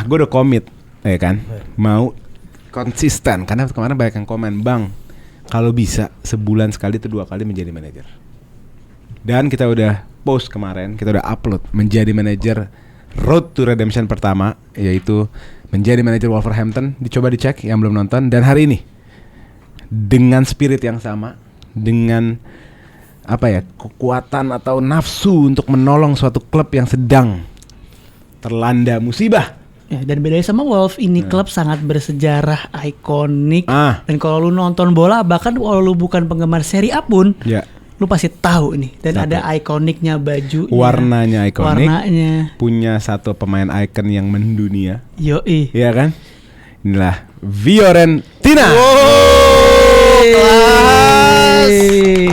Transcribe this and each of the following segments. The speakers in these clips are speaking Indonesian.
gue udah komit, ya kan, mau konsisten. Karena kemarin banyak yang komen, Bang, kalau bisa sebulan sekali atau 2 kali menjadi manajer. Dan kita udah post kemarin, kita udah upload menjadi manajer Road to Redemption pertama, yaitu menjadi manajer Wolverhampton. Dicoba dicek yang belum nonton. Dan hari ini dengan spirit yang sama, dengan kekuatan atau nafsu untuk menolong suatu klub yang sedang terlanda musibah. Ya, dan bedanya sama Wolf, ini klub sangat bersejarah, ikonik. Dan kalau lu nonton bola, bahkan kalau lu bukan penggemar Serie A pun, lu pasti tahu nih. Dan ada ikoniknya bajunya, warnanya ikonik, warnanya. Punya satu pemain ikon yang mendunia. Yoi. Iya kan? Inilah Fiorentina.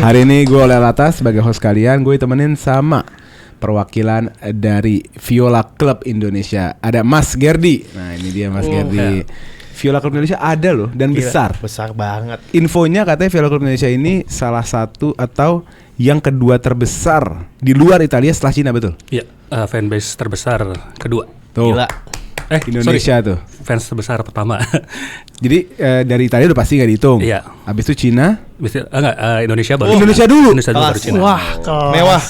Hari ini gue oleh atas sebagai host kalian. Gue temenin sama perwakilan dari Viola Club Indonesia. Ada Mas Gerdi. Nah ini dia Mas Gerdi. Viola Club Indonesia ada loh dan besar. Besar banget. Infonya katanya Viola Club Indonesia ini salah satu atau yang kedua terbesar di luar Italia setelah Cina, betul? Iya, fanbase terbesar kedua. Tuh. Gila. Indonesia tuh fans terbesar pertama. Jadi dari Italia udah pasti gak dihitung. Iya. Habis itu Cina. Indonesia baru. Indonesia dulu. Indonesia dulu baru Cina. Wah, mewah.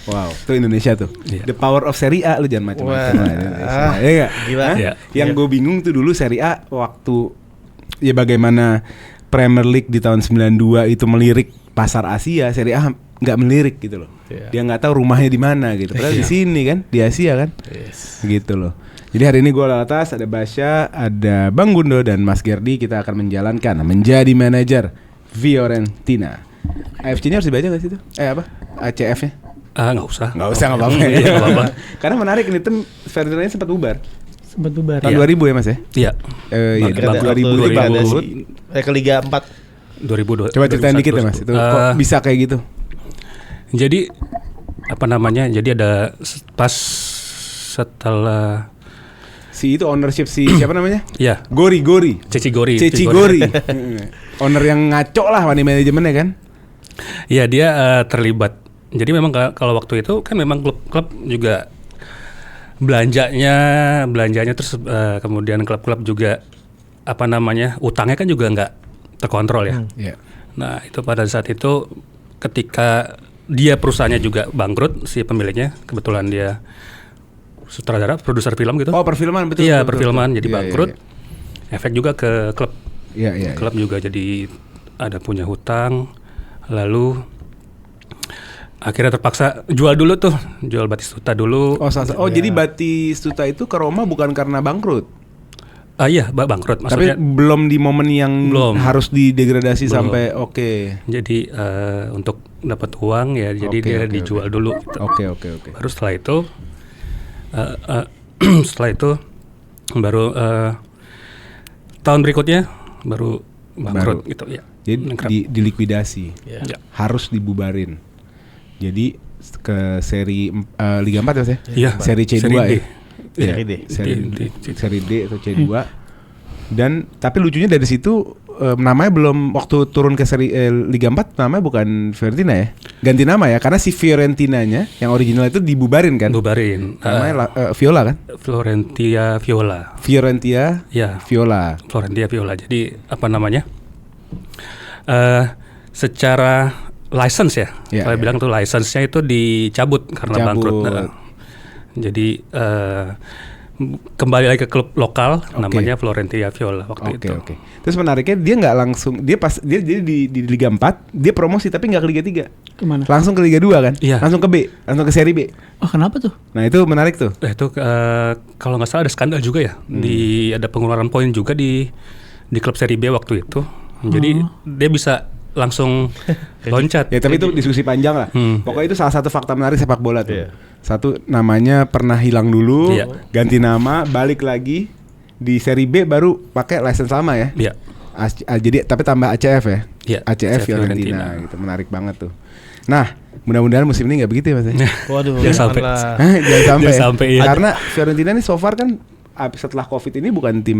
Wow, itu Indonesia tuh. The power of Serie A, lu jangan macam-macam lah Indonesia. Iya enggak? Gila. Yang gue bingung tuh dulu Serie A waktu ya bagaimana Premier League di tahun 92 itu melirik pasar Asia, Serie A enggak melirik gitu loh. Dia enggak tahu rumahnya di mana gitu. Padahal di sini kan, di Asia kan. Gitu loh. Jadi hari ini gue atas ada Basya, ada Bang Gundo dan Mas Gerdi. Kita akan menjalankan menjadi manajer Fiorentina. AFC-nya harus dibaca gak sih itu? ACF-nya? Nggak usah apa-apa. Karena menarik ini tim Fiorentina sempat bubar. Tahun 2000 ya Mas ya? Iya. Iya, 2000 ke Liga 4. 2002. Coba ceritain dikit ya Mas, itu kok bisa kayak gitu? Jadi jadi ada pas setelah itu ownership siapa namanya? Iya. Gori. Ceci Gori. Owner yang ngaco lah money manajemennya kan? Iya, dia terlibat. Jadi memang kalau waktu itu kan memang klub juga belanjanya terus kemudian klub-klub juga utangnya kan juga nggak terkontrol ya. Nah itu pada saat itu ketika dia perusahaannya juga bangkrut, si pemiliknya kebetulan dia sutradara, produser film gitu. Oh, perfilman betul. Iya, perfilman jadi bangkrut. Efek juga ke klub. Klub juga jadi ada punya hutang. Lalu akhirnya terpaksa jual Batistuta dulu. Jadi Batistuta itu ke Roma bukan karena bangkrut. Iya, bangkrut maksudnya. Tapi belum di momen yang harus didegradasi sampai Jadi untuk dapat uang ya, jadi dia dijual dulu gitu. Oke. Baru setelah itu baru tahun berikutnya baru bangkrut gitu ya. Jadi dilikuidasi. Harus dibubarin. Jadi ke seri Liga 4 ya Mas ya? Iya. Seri C2 Seri D atau C2. Dan tapi lucunya dari situ namanya belum waktu turun ke seri Liga 4 namanya bukan Fiorentina ya. Ganti nama ya karena si Fiorentinanya yang original itu dibubarin kan? Bubarin. Namanya Viola kan? Florentia Viola. Florentia Viola. Jadi secara license ya. Kalau bilang tuh license-nya itu dicabut karena bangkrut. Jadi kembali lagi ke klub lokal namanya Florentia Viola waktu itu. Terus menariknya dia nggak langsung dia di Liga 4 dia promosi tapi nggak ke Liga 3. Kemana? Langsung ke Liga 2 kan? Iya. Langsung ke B, langsung ke seri B. Oh kenapa tuh? Nah itu menarik tuh. Itu kalau nggak salah ada skandal juga ya. Ada pengeluaran poin juga di klub seri B waktu itu. Jadi dia bisa langsung loncat. Ya tapi itu diskusi panjang lah. Pokoknya itu salah satu fakta menarik sepak bola tuh. Satu namanya pernah hilang dulu, ganti nama, balik lagi di seri B baru pakai license sama ya. Jadi tapi tambah ACF ya. ACF Fiorentina gitu. Menarik banget tuh. Nah, mudah-mudahan musim ini nggak begitu ya Mas. Waduh, jangan sampai. Karena Fiorentina ini so far kan setelah Covid ini bukan tim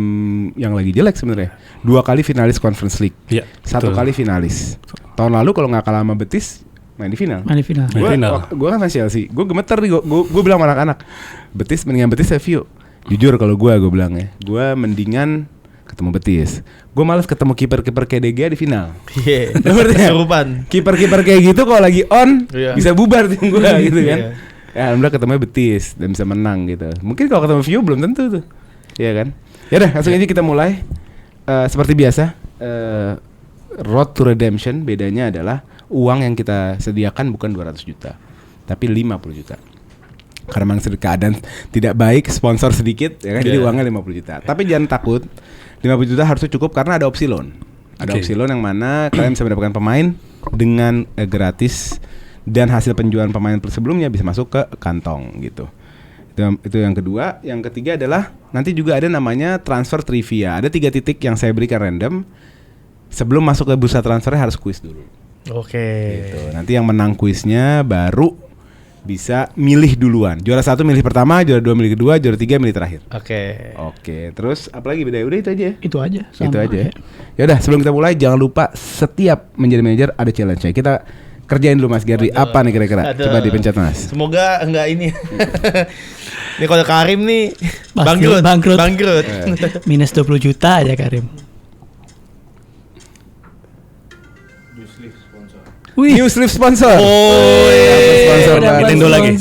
yang lagi jelek sebenarnya. 2 kali finalis Conference League. 1 kali finalis. Tahun lalu kalau nggak kalah sama Betis main di final. Gue kan fans Chelsea. Gue gemeter nih. Gue bilang sama anak-anak, Betis mendingan Betis Sevilla. Jujur kalau gue bilang ya, gue mendingan ketemu Betis. Gue malas ketemu kiper-kiper kayak De Gea di final. Iya. Kesurupan. Kiper-kiper kayak gitu kalau lagi on bisa bubar tim gue gitu kan. Ya alhamdulillah ketemu Betis dan bisa menang gitu. Mungkin kalau ketemu View belum tentu tuh. Iya kan? Ya udah langsung aja kita mulai. Seperti biasa, Road to Redemption bedanya adalah uang yang kita sediakan bukan 200 juta, tapi 50 juta. Karena memang keadaan tidak baik, sponsor sedikit ya kan, jadi uangnya 50 juta. Tapi jangan takut, 50 juta harusnya cukup karena ada opsi loan. Ada opsi loan yang mana kalian bisa mendapatkan pemain dengan gratis dan hasil penjualan pemain sebelumnya bisa masuk ke kantong gitu. Itu yang kedua. Yang ketiga adalah nanti juga ada namanya transfer trivia. Ada 3 titik yang saya berikan random. Sebelum masuk ke bursa transfernya harus kuis dulu. Oke. Gitu. Nanti yang menang kuisnya baru bisa milih duluan. Juara 1 milih pertama, juara 2 milih kedua, juara 3 milih terakhir. Oke. Terus apalagi beda? Udah itu aja. Itu aja. Itu aja. Ya udah, sebelum kita mulai jangan lupa setiap menjadi manajer ada challenge-nya. Kita kerjain dulu Mas Gerdi. Apa nih kira-kira? Coba dipencet Mas. Semoga enggak ini. Ini kalau Karim nih bangkrut. Minus 20 juta aja Karim. New Sleeve sponsor. Sponsor Nintendo lagi.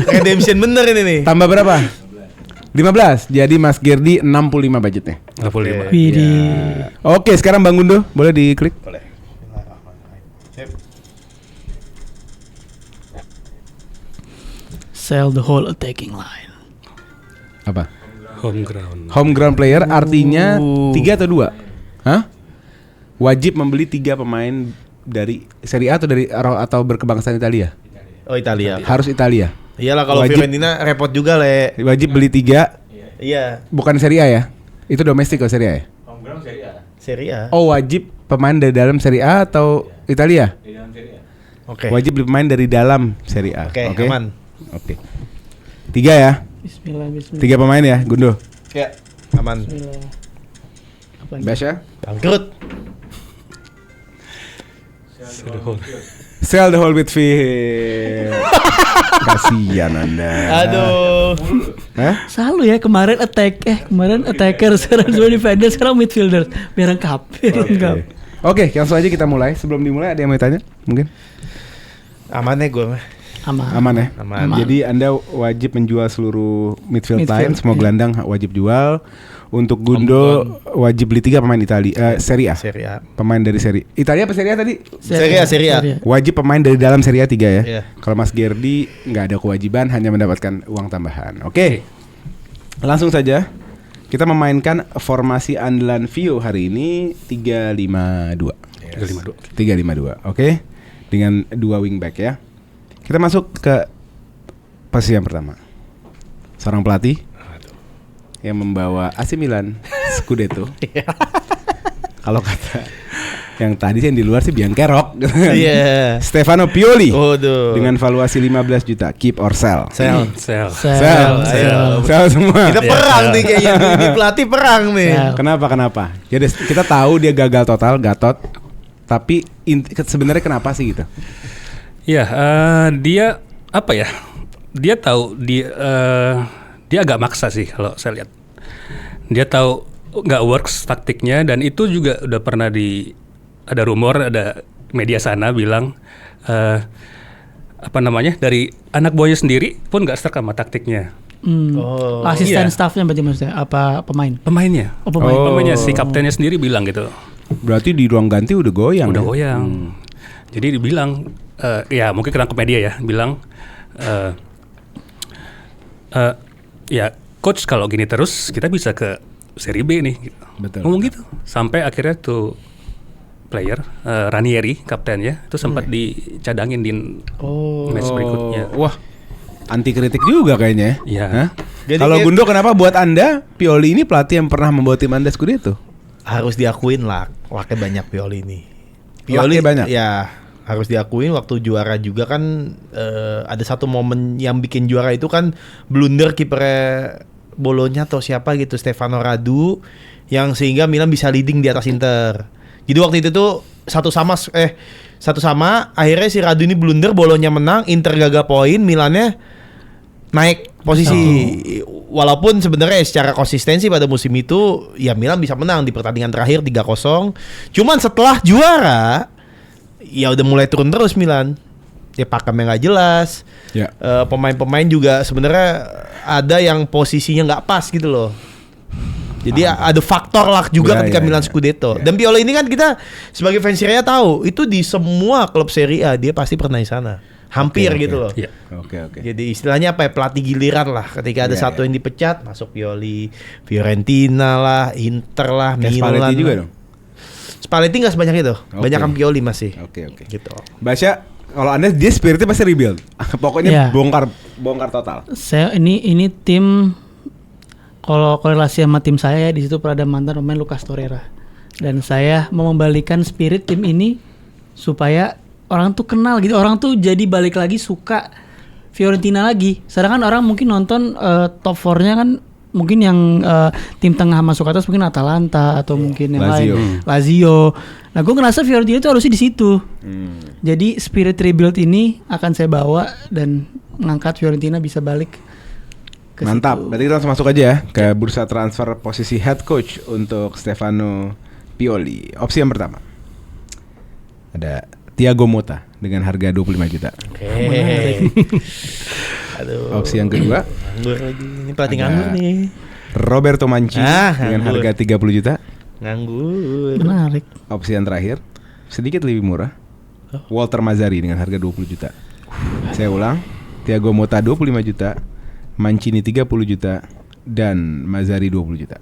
Redemption bener ini nih. Tambah berapa? 15. Jadi Mas Gerdi 65 budgetnya. 65. Widih. Oke, sekarang Bang Gundo boleh diklik? Boleh. Sell the whole attacking line. Apa? Home ground player artinya 3 atau 2? Hah? Wajib membeli 3 pemain dari Serie A atau berkebangsaan Italia? Oh, Italia. Harus Italia. Iyalah kalau Fiorentina repot juga, Le. Wajib beli 3. Iya. Bukan Serie A ya? Itu domestik atau Serie A ya? Home ground Serie A. Oh, wajib pemain dari dalam Serie A atau Italia? Di dalam Serie A. Oke. Wajib beli pemain dari dalam Serie A. Oke, aman. Oke. 3 ya? Bismillah. 3 pemain ya, Gundo? Ya, aman. Basya? Bangkrut. Sell the whole midfield. Kasian Anda. Aduh. Selalu ya kemarin attacker, sekarang dulu defender, sekarang midfielder. Biar lengkap. Oke, langsung aja kita mulai. Sebelum dimulai ada yang mau tanya? Mungkin? Aman ya gue mah. Aman ya? Aman. Jadi Anda wajib menjual seluruh midfield line, semua gelandang wajib jual. Untuk Gundo wajib beli 3 pemain Italia, Serie A. Pemain dari Serie Italia apa Serie A tadi? Serie A. Wajib pemain dari dalam Serie A 3 ya. Iya. Kalau Mas Gerdi nggak ada kewajiban, hanya mendapatkan uang tambahan. Oke. Langsung saja kita memainkan formasi andalan Vio hari ini 3-5-2. 3-5-2. Oke. Dengan 2 wingback ya. Kita masuk ke posisi yang pertama. Seorang pelatih yang membawa AC Milan Scudetto. Kalau kata yang tadi sih yang di luar sih Biancarok. Iya. Stefano Pioli. Dengan valuasi 15 juta. Keep or sell. Sell semua. Kita perang nih kayaknya. Ini pelatih perang nih. Kenapa? Ya kita tahu dia gagal total, Gatot. Tapi sebenarnya kenapa sih gitu? Ya, dia apa ya? Dia tahu dia agak maksa sih kalau saya lihat. Dia tahu nggak works taktiknya, dan itu juga udah pernah ada rumor, ada media sana bilang dari anak buahnya sendiri pun nggak serak sama taktiknya. Asisten staffnya berarti maksudnya apa pemain? Pemainnya. Pemainnya si kaptennya sendiri bilang gitu. Berarti di ruang ganti udah goyang. Jadi dibilang ya mungkin kena ke media ya, bilang ya coach kalau gini terus kita bisa ke Serie B nih gitu. Betul. Ngomong gitu sampai akhirnya tuh player Ranieri kaptennya itu sempat dicadangin di match berikutnya. Wah, anti kritik juga kayaknya. Iya. Kalau Gundo, kenapa buat Anda Pioli ini pelatih yang pernah membawa tim Anda Scudetto? Harus diakuin lah, wakil banyak Pioli ini. Pioli banyak. Ya, harus diakuin waktu juara juga kan ada satu momen yang bikin juara itu kan blunder kipernya Bolonya atau siapa gitu, Stefano Radu, yang sehingga Milan bisa leading di atas Inter. Jadi waktu itu tuh satu sama akhirnya si Radu ini blunder, Bolonya menang, Inter gagal poin, Milannya naik posisi. Walaupun sebenarnya secara konsistensi pada musim itu ya Milan bisa menang di pertandingan terakhir 3-0. Cuman setelah juara ya udah mulai turun terus Milan. Ya pakemnya nggak jelas. Ya. Pemain-pemain juga sebenarnya ada yang posisinya nggak pas gitu loh. Jadi ada faktor luck juga ketika Milan Scudetto. Dan Pioli ini kan kita sebagai fans Serie A tahu itu di semua klub Serie A dia pasti pernah di sana. Hampir gitu loh. Oke. Jadi istilahnya apa ya, pelatih giliran lah. Ketika ada satu yang dipecat masuk Pioli, Fiorentina lah, Inter lah, Milan. Spalletti juga dong. Spalletti nggak sebanyak itu. Banyak kan Pioli masih. Oke. Gitu. Basya, kalau Anda dia spiritnya pasti rebuild. Pokoknya bongkar total. Saya ini tim, kalau korelasi sama tim saya di situ pernah ada mantan pemain Lucas Torreira. Dan saya mau membalikan spirit tim ini supaya orang tuh kenal gitu. Orang tuh jadi balik lagi suka Fiorentina lagi. Sedangkan orang mungkin nonton top 4-nya kan mungkin yang tim tengah masuk atas mungkin Atalanta atau mungkin yang lain Lazio. Nah, gue ngerasa Fiorentina itu harusnya di situ. Jadi spirit rebuild ini akan saya bawa dan mengangkat Fiorentina bisa balik ke Mantap. situ. Berarti kita langsung masuk aja ya ke bursa transfer posisi head coach untuk Stefano Pioli. Opsi yang pertama ada Thiago Motta dengan harga 25 juta. Aduh. Opsi yang kedua Nganggur lagi. Ini pelatih nganggur nih. Roberto Mancini dengan nganggur. harga 30 juta. Nganggur. Menarik. Opsi yang terakhir sedikit lebih murah, Walter Mazzarri dengan harga 20 juta. Saya ulang, Thiago Motta 25 juta, Mancini 30 juta, dan Mazzarri 20 juta.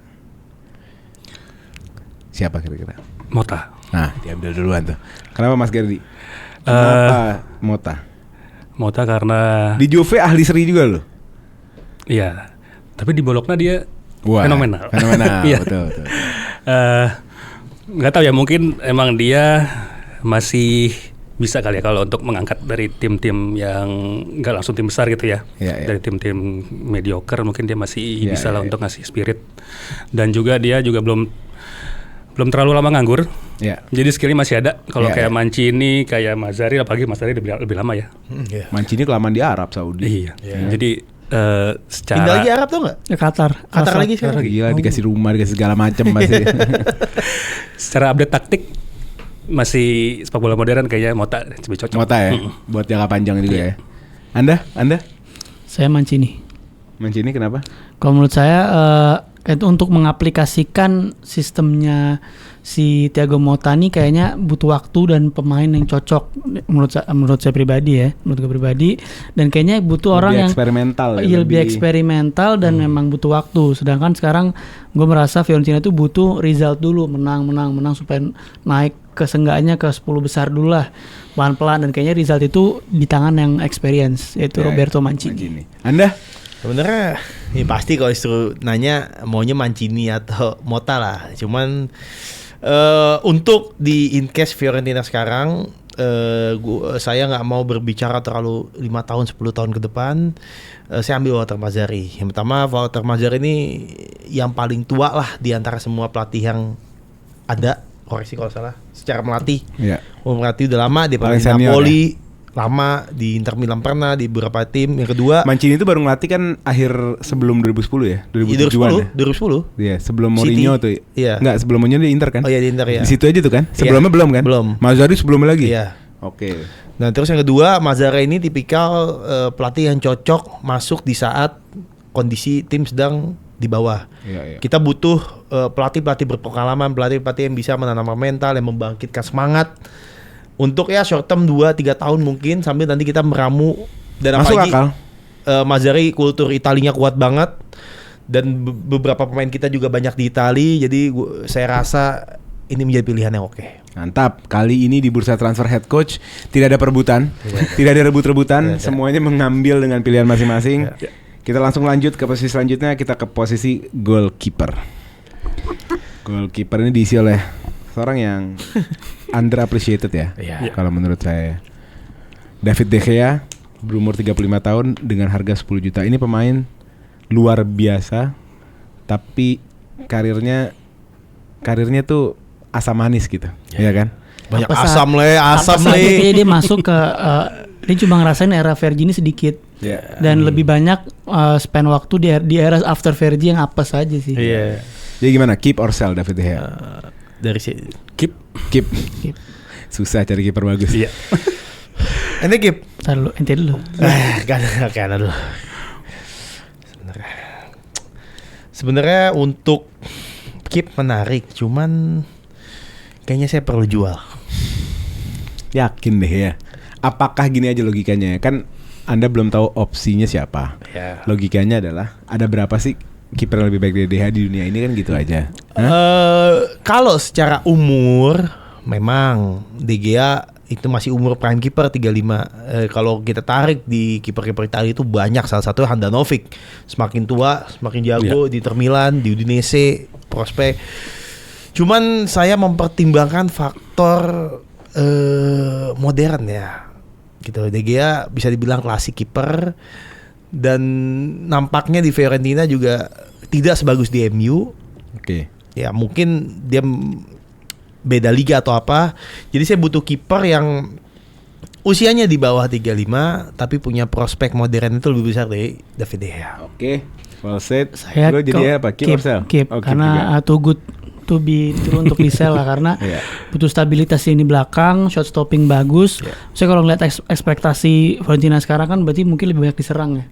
Siapa kira-kira? Motta. Nah, diambil duluan tuh. Kenapa Mas Gerdi? Kenapa Motta? Motta karena Di Juve ahli seri juga loh. iya. Tapi di Bologna dia fenomenal. Fenomenal, Iya. betul. Nggak tahu ya, mungkin emang dia masih bisa kali ya kalau untuk mengangkat dari tim-tim yang nggak langsung tim besar gitu ya. Iya. Dari tim-tim mediocre mungkin dia masih bisa lah untuk ngasih spirit. Dan juga dia juga belum terlalu lama nganggur. Iya. Jadi skillnya masih ada. Kalau Iya, kayak Mancini, kayak Mazzarri, apalagi Mazzarri lebih lama ya. Mancini kelamaan di Arab Saudi. Iya. Jadi secara Pindah lagi Arab tuh nggak? Ya Qatar Lagi sekarang. Gila, dikasih rumah, dikasih segala macam masih. secara update taktik masih sepak bola modern kayaknya Motta lebih cocok. Motta ya, buat jangka panjang juga ya. Anda? Saya Mancini. Mancini kenapa? Kalau menurut saya itu untuk mengaplikasikan sistemnya si Thiago Motta nih kayaknya butuh waktu dan pemain yang cocok menurut saya pribadi ya, menurut gue pribadi, dan kayaknya butuh orang yang eksperimental lebih eksperimental dan memang butuh waktu. Sedangkan sekarang gue merasa Fiorentina itu butuh result dulu, menang supaya naik ke seenggaknya ke 10 besar dulu lah, pelan-pelan, dan kayaknya result itu di tangan yang experience yaitu Roberto Mancini. Anda? Sebenarnya ya pasti kalau disuruh nanya maunya Mancini atau Motta lah. Cuman untuk di in case Fiorentina sekarang saya nggak mau berbicara terlalu 5 tahun 10 tahun ke depan. Saya ambil Walter Mazzarri. Yang pertama, Walter Mazzarri ini yang paling tua lah di antara semua pelatih yang ada. Koreksi kalau salah. Secara melatih. Iya. Melatih udah lama, dia pernah di Napoli. Lama di Inter Milan, pernah di beberapa tim. Yang kedua, Mancini itu baru ngelatih kan akhir sebelum 2010 ya, 2007-an. 2010. Iya, sebelum Mourinho tuh. Iya. Enggak, sebelum Mourinho di Inter kan? Oh iya, di Inter ya. Di situ aja tuh kan? Sebelumnya belum kan? Belum. Mazzarri sebelumnya lagi. Iya. Oke. Nah, terus yang kedua, Mazzarri ini tipikal pelatih yang cocok masuk di saat kondisi tim sedang di bawah. Iya. Kita butuh pelatih-pelatih berpengalaman, pelatih-pelatih yang bisa menanam mental, yang membangkitkan semangat. Untuk ya short term 2-3 tahun mungkin sambil nanti kita meramu. Dan Masuk apalagi akal. Mazzarri kultur Italinya kuat banget. Dan beberapa pemain kita juga banyak di Itali. Jadi saya rasa ini menjadi pilihan yang oke. Mantap. Kali ini di bursa transfer head coach tidak ada perebutan, tidak ada rebut-rebutan, semuanya mengambil dengan pilihan masing-masing. Kita langsung lanjut ke posisi selanjutnya. Kita ke posisi goalkeeper. Goalkeeper ini diisi oleh seorang yang underappreciated ya, kalau menurut saya. David De Gea berumur 35 tahun dengan harga 10 juta. Ini pemain luar biasa, tapi karirnya tuh asam manis gitu, ya kan? Banyak Apa asam saja le. kayaknya dia masuk ke dia cuma ngerasain era Vergini sedikit. Dan lebih banyak spend waktu di era after Fergie yang apes aja sih. Iya. Jadi gimana? Keep or sell David De Gea? Dari si Keep. Susah cari kiper bagus. Iya. Ente keep. Ente dulu. Karena dulu. Sebenarnya untuk keep menarik, cuman kayaknya saya perlu jual. Yakin deh ya. Apakah gini aja logikanya? Kan Anda belum tahu opsinya siapa. Logikanya adalah ada berapa sih kiper yang lebih baik dari De Gea di dunia ini, kan gitu aja. Kalau secara umur memang De Gea itu masih umur prime kiper 35. Kalau kita tarik di kiper-kiper Italia itu banyak, salah satu Handanovic. Semakin tua semakin jago di Inter Milan, di Udinese, prospek. Cuman saya mempertimbangkan faktor modern ya. Gitu. De Gea bisa dibilang klasik kiper dan nampaknya di Fiorentina juga tidak sebagus di MU. Oke. Ya mungkin dia beda liga atau apa. Jadi saya butuh kiper yang usianya di bawah 35 tapi punya prospek modern itu lebih besar dari David De Gea. Oke. Well said. Saya Lo jadi apa? Keep or sell? Keep. Karena too good to be true untuk di sell lah, karena butuh stabilitas di belakang, shot stopping bagus. Saya kalau ngeliat ekspektasi Fiorentina sekarang kan berarti mungkin lebih banyak diserang ya.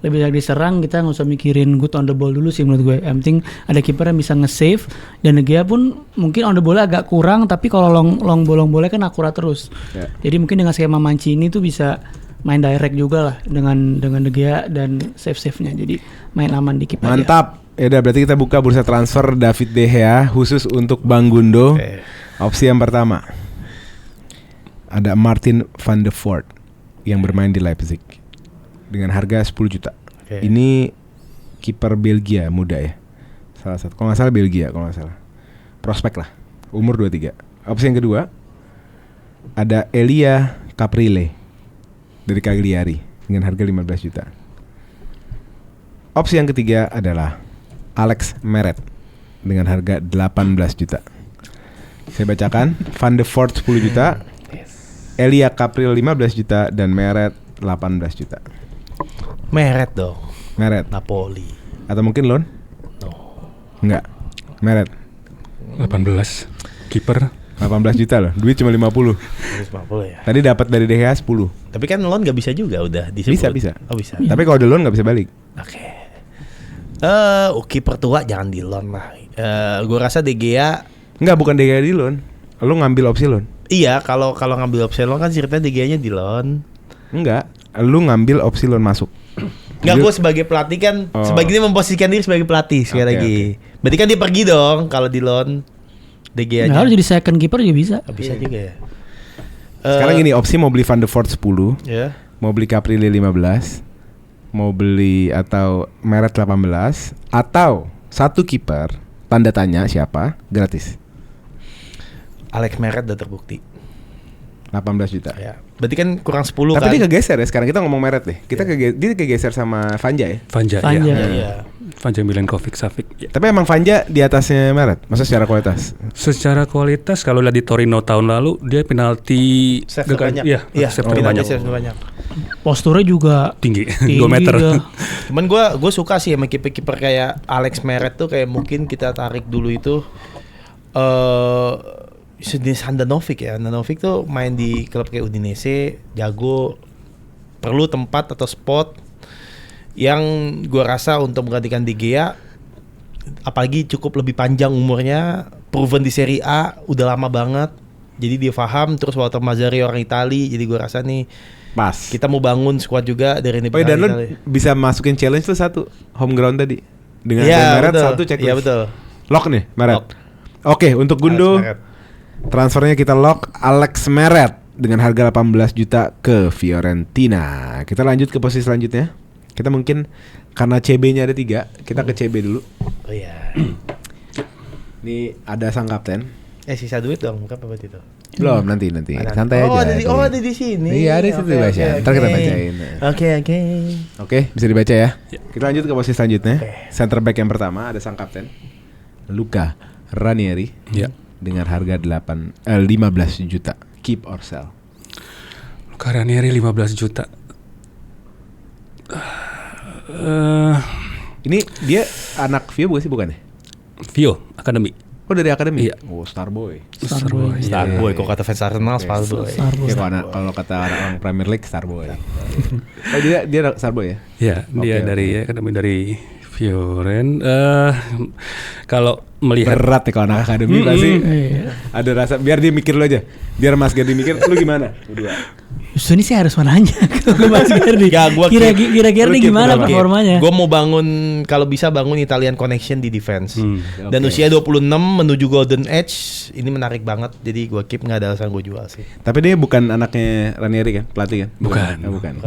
Lebih banyak diserang, kita nggak usah mikirin good on the ball dulu sih menurut gue. Yang penting ada kiper yang bisa nge-save, dan De Gea pun mungkin on the ball agak kurang, tapi kalau long boleh kan akurat terus. Jadi mungkin dengan skema Mancini tuh bisa main direct juga lah dengan De Gea dan save-nya. Jadi main aman di kiper. Mantap. Ya udah, berarti kita buka bursa transfer David De Gea khusus untuk Bang Gundo. Opsi yang pertama ada Martin van de Voort yang bermain di Leipzig dengan harga 10 juta. Ini kiper Belgia muda ya. Salah satu, kalau nggak salah Belgia, kalau nggak salah. Prospek lah, umur 23. Opsi yang kedua ada Elia Caprile dari Cagliari dengan harga 15 juta. Opsi yang ketiga adalah Alex Meret dengan harga 18 juta. Saya bacakan, Van de Voort 10 juta, Elia Caprile 15 juta, dan Meret 18 juta. Meret dong. Meret. Napoli. Atau mungkin loan? No. Enggak. Meret 18. Kiper 18 juta loh. Duit cuma 50. 50 ya. Tadi dapat dari De Gea 10. Tapi kan loan nggak bisa juga udah disebut. Bisa. Oh bisa. Tapi kalau ada loan nggak bisa balik. Oke. Kiper tua jangan di loan lah. Gue rasa De Gea. Enggak, bukan De Gea di loan. Lu ngambil opsi loan. Iya, kalau ngambil opsi loan kan ceritanya De Gea-nya di loan. Enggak, lu ngambil opsi loan masuk. Enggak, gue sebagai pelatih kan sebagian memposisikan diri sebagai pelatih sekali lagi. Berarti kan dia pergi dong kalau di loan. De Gea-nya. Nah, jadi second keeper juga bisa. Bisa juga ya. Sekarang gini, opsi mau beli Van de Voort 10, mau beli Caprile 15, mau beli atau Meret 18, atau satu kiper tanda tanya siapa, gratis. Alex Meret udah terbukti 18 juta. ya. Berarti kan kurang 10 Tapi kan. dia kegeser ya, sekarang kita ngomong Meret deh. Dia kegeser sama Vanja ya. Vanja. Iya. Vanja Milenkovic-Savic. Ya. Tapi emang Vanja di atasnya Meret, maksudnya secara kualitas. Secara kualitas kalau lihat di Torino tahun lalu dia penalti Save banyak. Iya, save banyak. Posturnya juga Tinggi 2 meter. dia. Cuman gue suka sih sama kiper kayak Alex Meret tuh, kayak mungkin kita tarik dulu itu sejenis Handanovic ya. Handanovic tuh main di klub kayak Udinese, jago, perlu tempat atau spot yang gue rasa untuk menggantikan De Gea, apalagi cukup lebih panjang umurnya, proven di Serie A, udah lama banget, jadi dia paham. Terus Walter Mazzarri orang Itali, jadi gue rasa nih Pas. kita mau bangun squad juga dari ini. Dan lo bisa masukin challenge tuh satu home ground tadi dengan Meret satu checklist. Iya betul. Lock nih Meret. Lock. Oke, untuk Gundo transfernya kita lock Alex Meret dengan harga 18 juta ke Fiorentina. Kita lanjut ke posisi selanjutnya. Kita mungkin karena CB-nya ada 3, kita ke CB dulu. Oh iya. Ini ada sang kapten. Sisa duit dong, berapa berarti itu? Belum, nanti. Santai aja. Ada di sini. Iya, ada di situ baca. Ntar kita bacain. Oke, bisa dibaca ya. Kita lanjut ke posisi selanjutnya. Center back yang pertama ada sang kapten Luca Ranieri. Ya. Dengan harga 15 juta. Keep or sell. Luca Ranieri 15 juta. Ini dia anak Vio bukan sih, bukan ya? Vio Academy. Oh, dari Academy? Iya. Oh, Starboy. Starboy, kok kata fans Arsenal Starboy. Ya, kalau kata orang Premier League Starboy. Oh, dia Starboy ya? Iya, dia dari Academy dari Fioren. Kalau melihat berat ya kalau anak Academy pasti ada rasa, biar dia mikir lo aja. Biar Mas Gerdi mikir, lu gimana? Berdua. Justru ini saya harus menanya ke Mas Gerdi. Kira-kira nih gimana performanya? Gue mau bangun, kalau bisa bangun Italian connection di defense. Dan usia 26 menuju golden age, ini menarik banget. Jadi gue keep, nggak ada alasan gue jual sih. Tapi dia bukan anaknya Ranieri kan, pelatih kan? Bukan.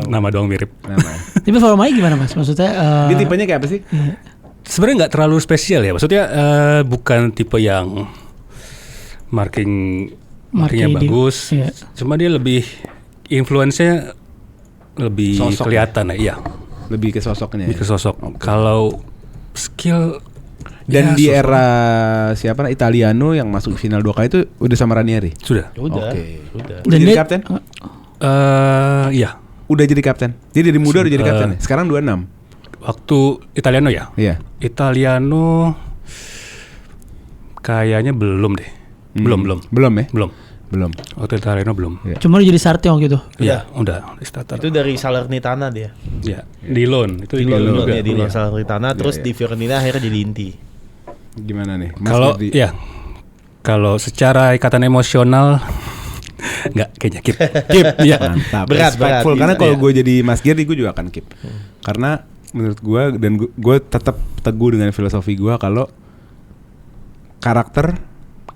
Nama doang mirip. Tapi performanya gimana Mas? Maksudnya dia tipenya kayak apa sih? Sebenarnya nggak terlalu spesial ya. Maksudnya bukan tipe yang markingnya bagus. Iya. Cuma dia lebih influence-nya lebih sosok kelihatan ya. Iya. Lebih ke sosoknya. Lebih ke sosok. Kalau skill dan di era siapa Italiano yang masuk final 2 kali itu udah sama Ranieri. Sudah. Udah. Udah jadi kapten? Iya. Udah jadi kapten. Jadi dari muda udah jadi kapten. Sekarang 26. Waktu Italiano ya? Iya. Italiano kayaknya belum deh. Belum ya? Belum. Waktu Italiano belum. Ya. Cuma jadi Sartiong gitu. Iya, udah di starter. Itu dari Salernitana dia. Iya, di loan. Itu di loan juga. Di loan Salernitana, terus di Fiorentina akhirnya jadi inti. Gimana nih? Kalau secara ikatan emosional enggak, kayaknya keep. Ya. Mantap. Berat. Karena kalau gue jadi Mas Gerdi, gue juga akan keep. Karena menurut gue, dan gue tetap teguh dengan filosofi gue kalau karakter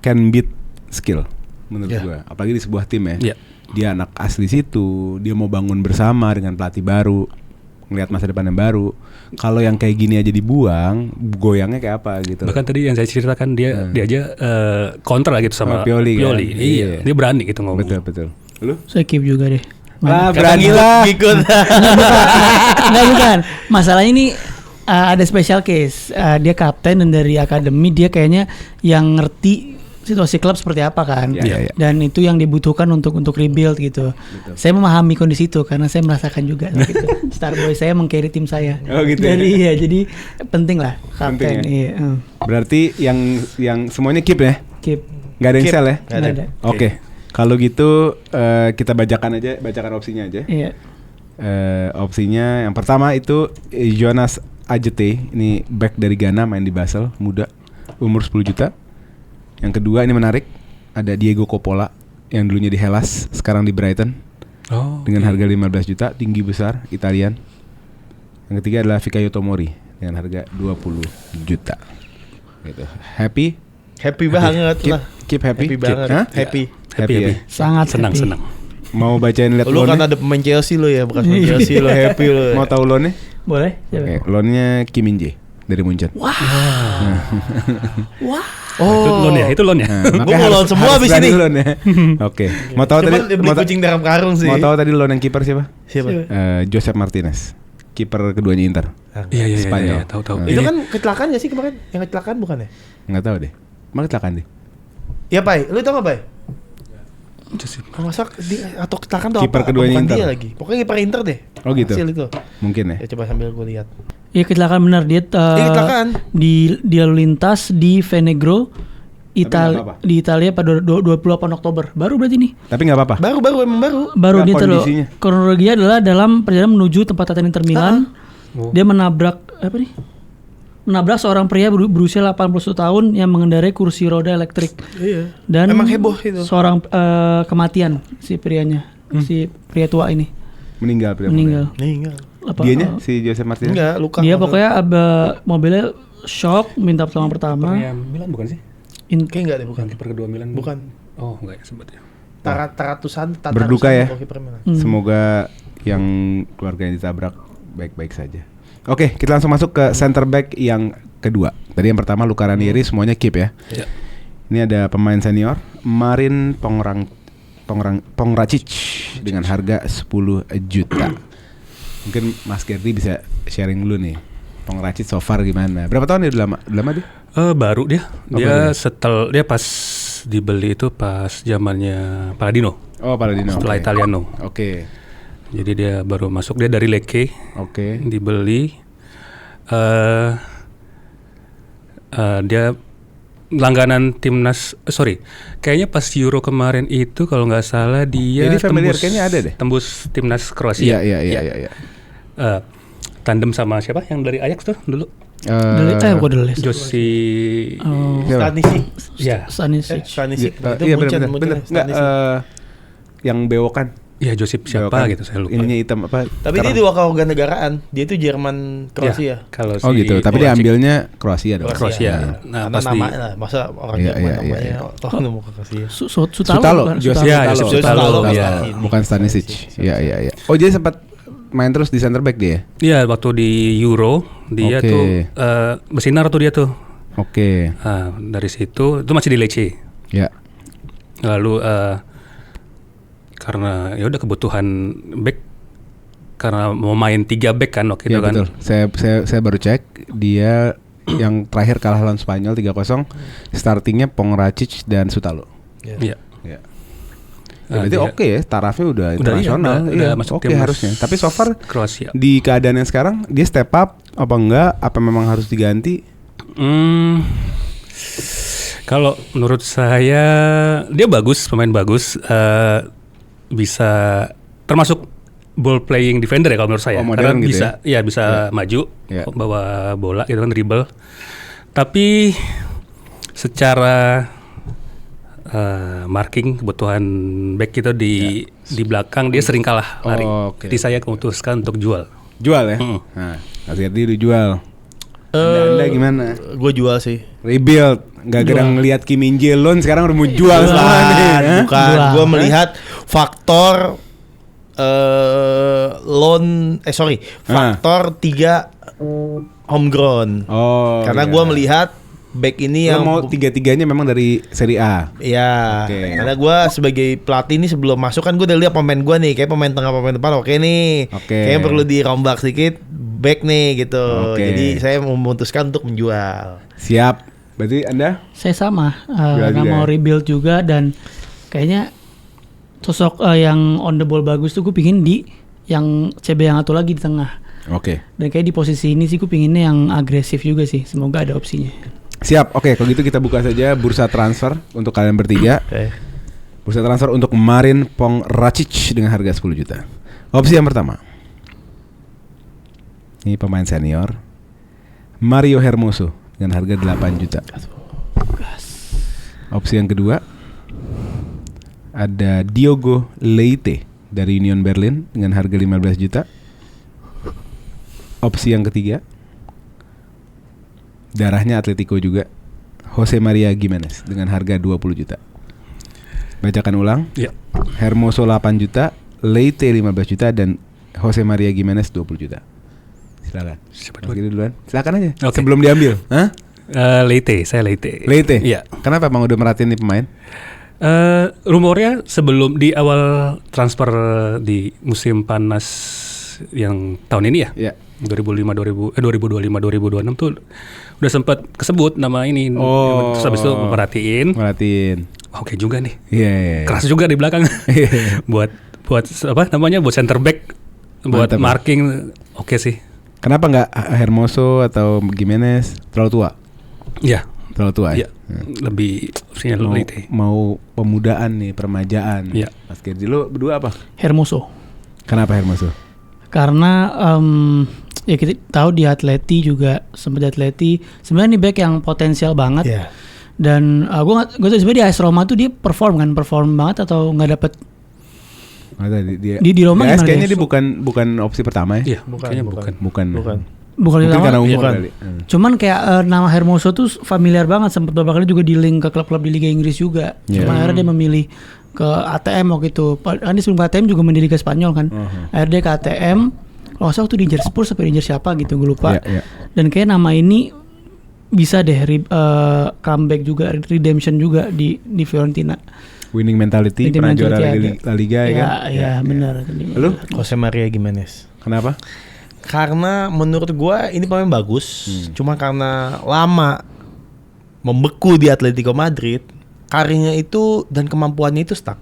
can beat skill menurut gue, apalagi di sebuah tim ya. Dia anak asli situ, dia mau bangun bersama dengan pelatih baru, ngelihat masa depan yang baru. Kalau yang kayak gini aja dibuang, goyangnya kayak apa gitu. Bahkan tadi yang saya ceritakan dia aja kontra gitu sama Pioli. Kan? Iya, dia berani gitu ngomong. Betul. Lu? Saya keep juga deh. Berani lah. Ikut. Enggak, bukan. Masalahnya ini ada special case. Dia kapten dan dari akademi, dia kayaknya yang ngerti situasi klub seperti apa kan. Ya. Dan itu yang dibutuhkan untuk rebuild gitu. Betul. Saya memahami kondisi itu karena saya merasakan juga gitu. Starboy saya meng-carry tim saya. Oh gitu. Jadi penting lah kapten. Iya. Berarti yang semuanya keep ya? Keep. Gak ada yang sell ya? Gak ada. Oke. Kalau gitu kita bacakan opsinya aja. Iya. Opsinya yang pertama itu Jonas Ajete, ini back dari Ghana, main di Basel, muda, umur 10 juta. Yang kedua ini menarik, ada Diego Coppola yang dulunya di Hellas, sekarang di Brighton. Dengan harga 15 juta, tinggi besar, Italian. Yang ketiga adalah Fikayo Tomori dengan harga 20 juta. Gitu. Happy banget lah. Keep happy. Banget. Happy. Ya. Sangat senang. Mau bacain lihat lu kan ada pemain Chelsea lo ya, bekas pemain Chelsea lo, happy lo. Mau tahu loannya? Boleh. Loannya Kim Min-jae dari Munchen. Wah. Itu loan ya. Gue mau loan semua abis ini. Oke. Mau tahu tadi? Beli kucing dalam karung sih. Mau tahu tadi loan yang kiper siapa? Siapa? Josep Martinez. Kiper keduanya Inter. Iya, Spanyol. Tahu. Itu kan kecelakaan gak sih kemarin? Yang kecelakaan bukan ya? Enggak tahu deh. Mana kecelakaan deh? Iya, Pai. Lu tau gak, Pai? Masa atau kecelakaan tuh kiper apa? keduanya Inter dia lagi. Pokoknya kiper Inter deh. Oh gitu. Hasil itu. Mungkin ya. Coba sambil gue lihat. Iya, kecelakaan benar, dia kecelakaan di lalu lintas di Venegro di Italia pada 28 Oktober. Baru berarti nih. Tapi nggak apa-apa. Baru dia terlalu. Kronologinya adalah dalam perjalanan menuju tempat latihan Inter Milan. Dia menabrak seorang pria berusia 81 tahun yang mengendarai kursi roda elektrik. Iya. Dan emang heboh itu. Seorang kematian si prianya, si pria tua ini. Meninggal. Dianya si Josep Martinez? Enggak, luka. Dia pokoknya mobilnya shock, minta pertolongan pertama. Milan bukan sih? Kayak enggak deh, bukan. Kiper kedua Milan. Bukan. Oh, enggak ya sebetulnya. Taratusan berduka ya. Semoga yang keluarganya ditabrak baik-baik saja. Oke, kita langsung masuk ke center back yang kedua. Tadi yang pertama Luka Ranieri, semuanya keep ya. Ini ada pemain senior Marin Pongracic dengan harga 10 juta. Mungkin Mas Gerdi bisa sharing dulu nih. Pongracic so far gimana? Berapa tahun dia lama dia? Baru dia. Dia pas dibeli itu pas zamannya Palladino. Oh, Palladino. Setelah Italiano. Oke. Jadi dia baru masuk, dia dari Lecce. Oke. Dibeli. Dia langganan timnas, kayaknya pas Euro kemarin itu kalau nggak salah dia jadi familiar kayaknya ada deh. Tembus timnas Kroasia. Iya. Tandem sama siapa yang dari Ajax tuh dulu? Josi Stanisic. Ya. Stanisic. Iya benar. Enggak yang bewokan. Iya Josip siapa bewokan, gitu saya lupa. Ininya hitam apa? Tapi dia dua warganegaraan. Dia itu Jerman Kroasia. Ya, kalau gitu. Tapi dia ambilnya Kroasia dong. Kroasia. Nah, pas nama masa orang Jerman namanya orang mau ke Kroasia. Sutalo. Sutalo. Bukan Stanisic. Iya. Oh, jadi sempat main terus di center back dia? Iya, waktu di Euro dia tuh bersinar tuh dia tuh. Oke. Dari situ itu masih di Lecce. Ya. Lalu karena ya udah kebutuhan back, karena mau main 3 back kan waktu itu kan. Betul. Saya baru cek dia yang terakhir kalah lawan Spanyol 3-0. Startingnya Pongracic dan Sutalo. Iya. Berarti oke ya, tarafnya udah internasional. Udah masuk oke harusnya. Tapi so far Kroasia. Di keadaan yang sekarang dia step up apa enggak? Apa memang harus diganti? Kalau menurut saya dia bagus, pemain bagus, bisa termasuk ball playing defender ya kalau menurut saya. Karena gitu bisa maju, bawa bola gitu kan, dribble. Tapi secara marking kebutuhan back itu di belakang dia sering kalah lari. Jadi saya memutuskan untuk jual ya. Nah, Azerdi dijual. Anda gimana? Gue jual sih. Rebuild. Gak gerang ngelihat Kim Min Jae Loan sekarang udah mau jual semua nih. Bukan. Gue melihat faktor faktor 3 homegrown. Karena gue melihat back ini yang mau 3-3-nya memang dari Serie A. Iya. Karena gue sebagai pelatih ini sebelum masuk kan gue udah lihat pemain gue nih, kayak pemain tengah, pemain depan oke nih. Kayaknya perlu dirombak sedikit back nih gitu. Jadi saya memutuskan untuk menjual. Siap. Berarti Anda? Saya sama. Nggak mau rebuild juga, dan kayaknya sosok yang on the ball bagus tuh gue pingin di yang CB yang satu lagi di tengah. Dan kayak di posisi ini sih gue pinginnya yang agresif juga sih. Semoga ada opsinya. Siap, kalau gitu kita buka saja bursa transfer untuk kalian bertiga. Bursa transfer untuk Marin Pongracic dengan harga 10 juta. Opsi yang pertama, ini pemain senior, Mario Hermoso dengan harga 8 juta. Opsi yang kedua, ada Diogo Leite dari Union Berlin dengan harga 15 juta. Opsi yang ketiga, darahnya Atletico juga, Jose Maria Gimenez dengan harga 20 juta. Bacakan ulang. Hermoso 8 juta, Leite 15 juta, dan Jose Maria Gimenez 20 juta. Silakan. Silakan aja. Sebelum diambil. Leite, saya Leite. Iya. Kenapa Bang udah merhatiin nih pemain? Rumornya sebelum di awal transfer di musim panas yang tahun ini ya. 2025 2026 tuh udah sempat kesebut nama ini. Terus habis itu merhatiin. Oke juga nih. Keras juga di belakang. buat apa namanya? Buat center back, buat marking oke sih. Kenapa nggak Hermoso atau Gimenez? Terlalu tua? Iya. Terlalu tua ya? Lebih opsinya Leite. Mau pemudaan nih, permajaan. Mas Gerdi, lu berdua apa? Hermoso. Kenapa Hermoso? Karena ya kita tahu di Atleti juga, sempat di Atleti sebenarnya nih back yang potensial banget. Dan gue tahu sebenarnya di AS Roma tuh dia perform banget atau nggak dapet. Di Roma gimana? Kayaknya dia bukan opsi pertama ya? Iya, kayaknya bukan. Bukan karena umur kali. Cuman kayak nama Hermoso tuh familiar banget, sempat beberapa kali juga di link ke klub-klub di Liga Inggris juga. Cuman akhirnya dia memilih ke ATM waktu itu. Kan dia sebelum ke ATM juga main di Liga Spanyol kan. Akhirnya dia ke ATM. Kalau saya waktu di Injer Spurs sampai di Injer siapa gitu, gue lupa. Dan kayak nama ini bisa deh comeback juga, redemption juga di Fiorentina. Winning mentality, pernah juara La Liga ya? Iya, benar. Lu? Jose Maria Gimenez. Kenapa? Karena menurut gua ini pemain bagus, cuma karena lama membeku di Atletico Madrid, karirnya itu dan kemampuannya itu stuck.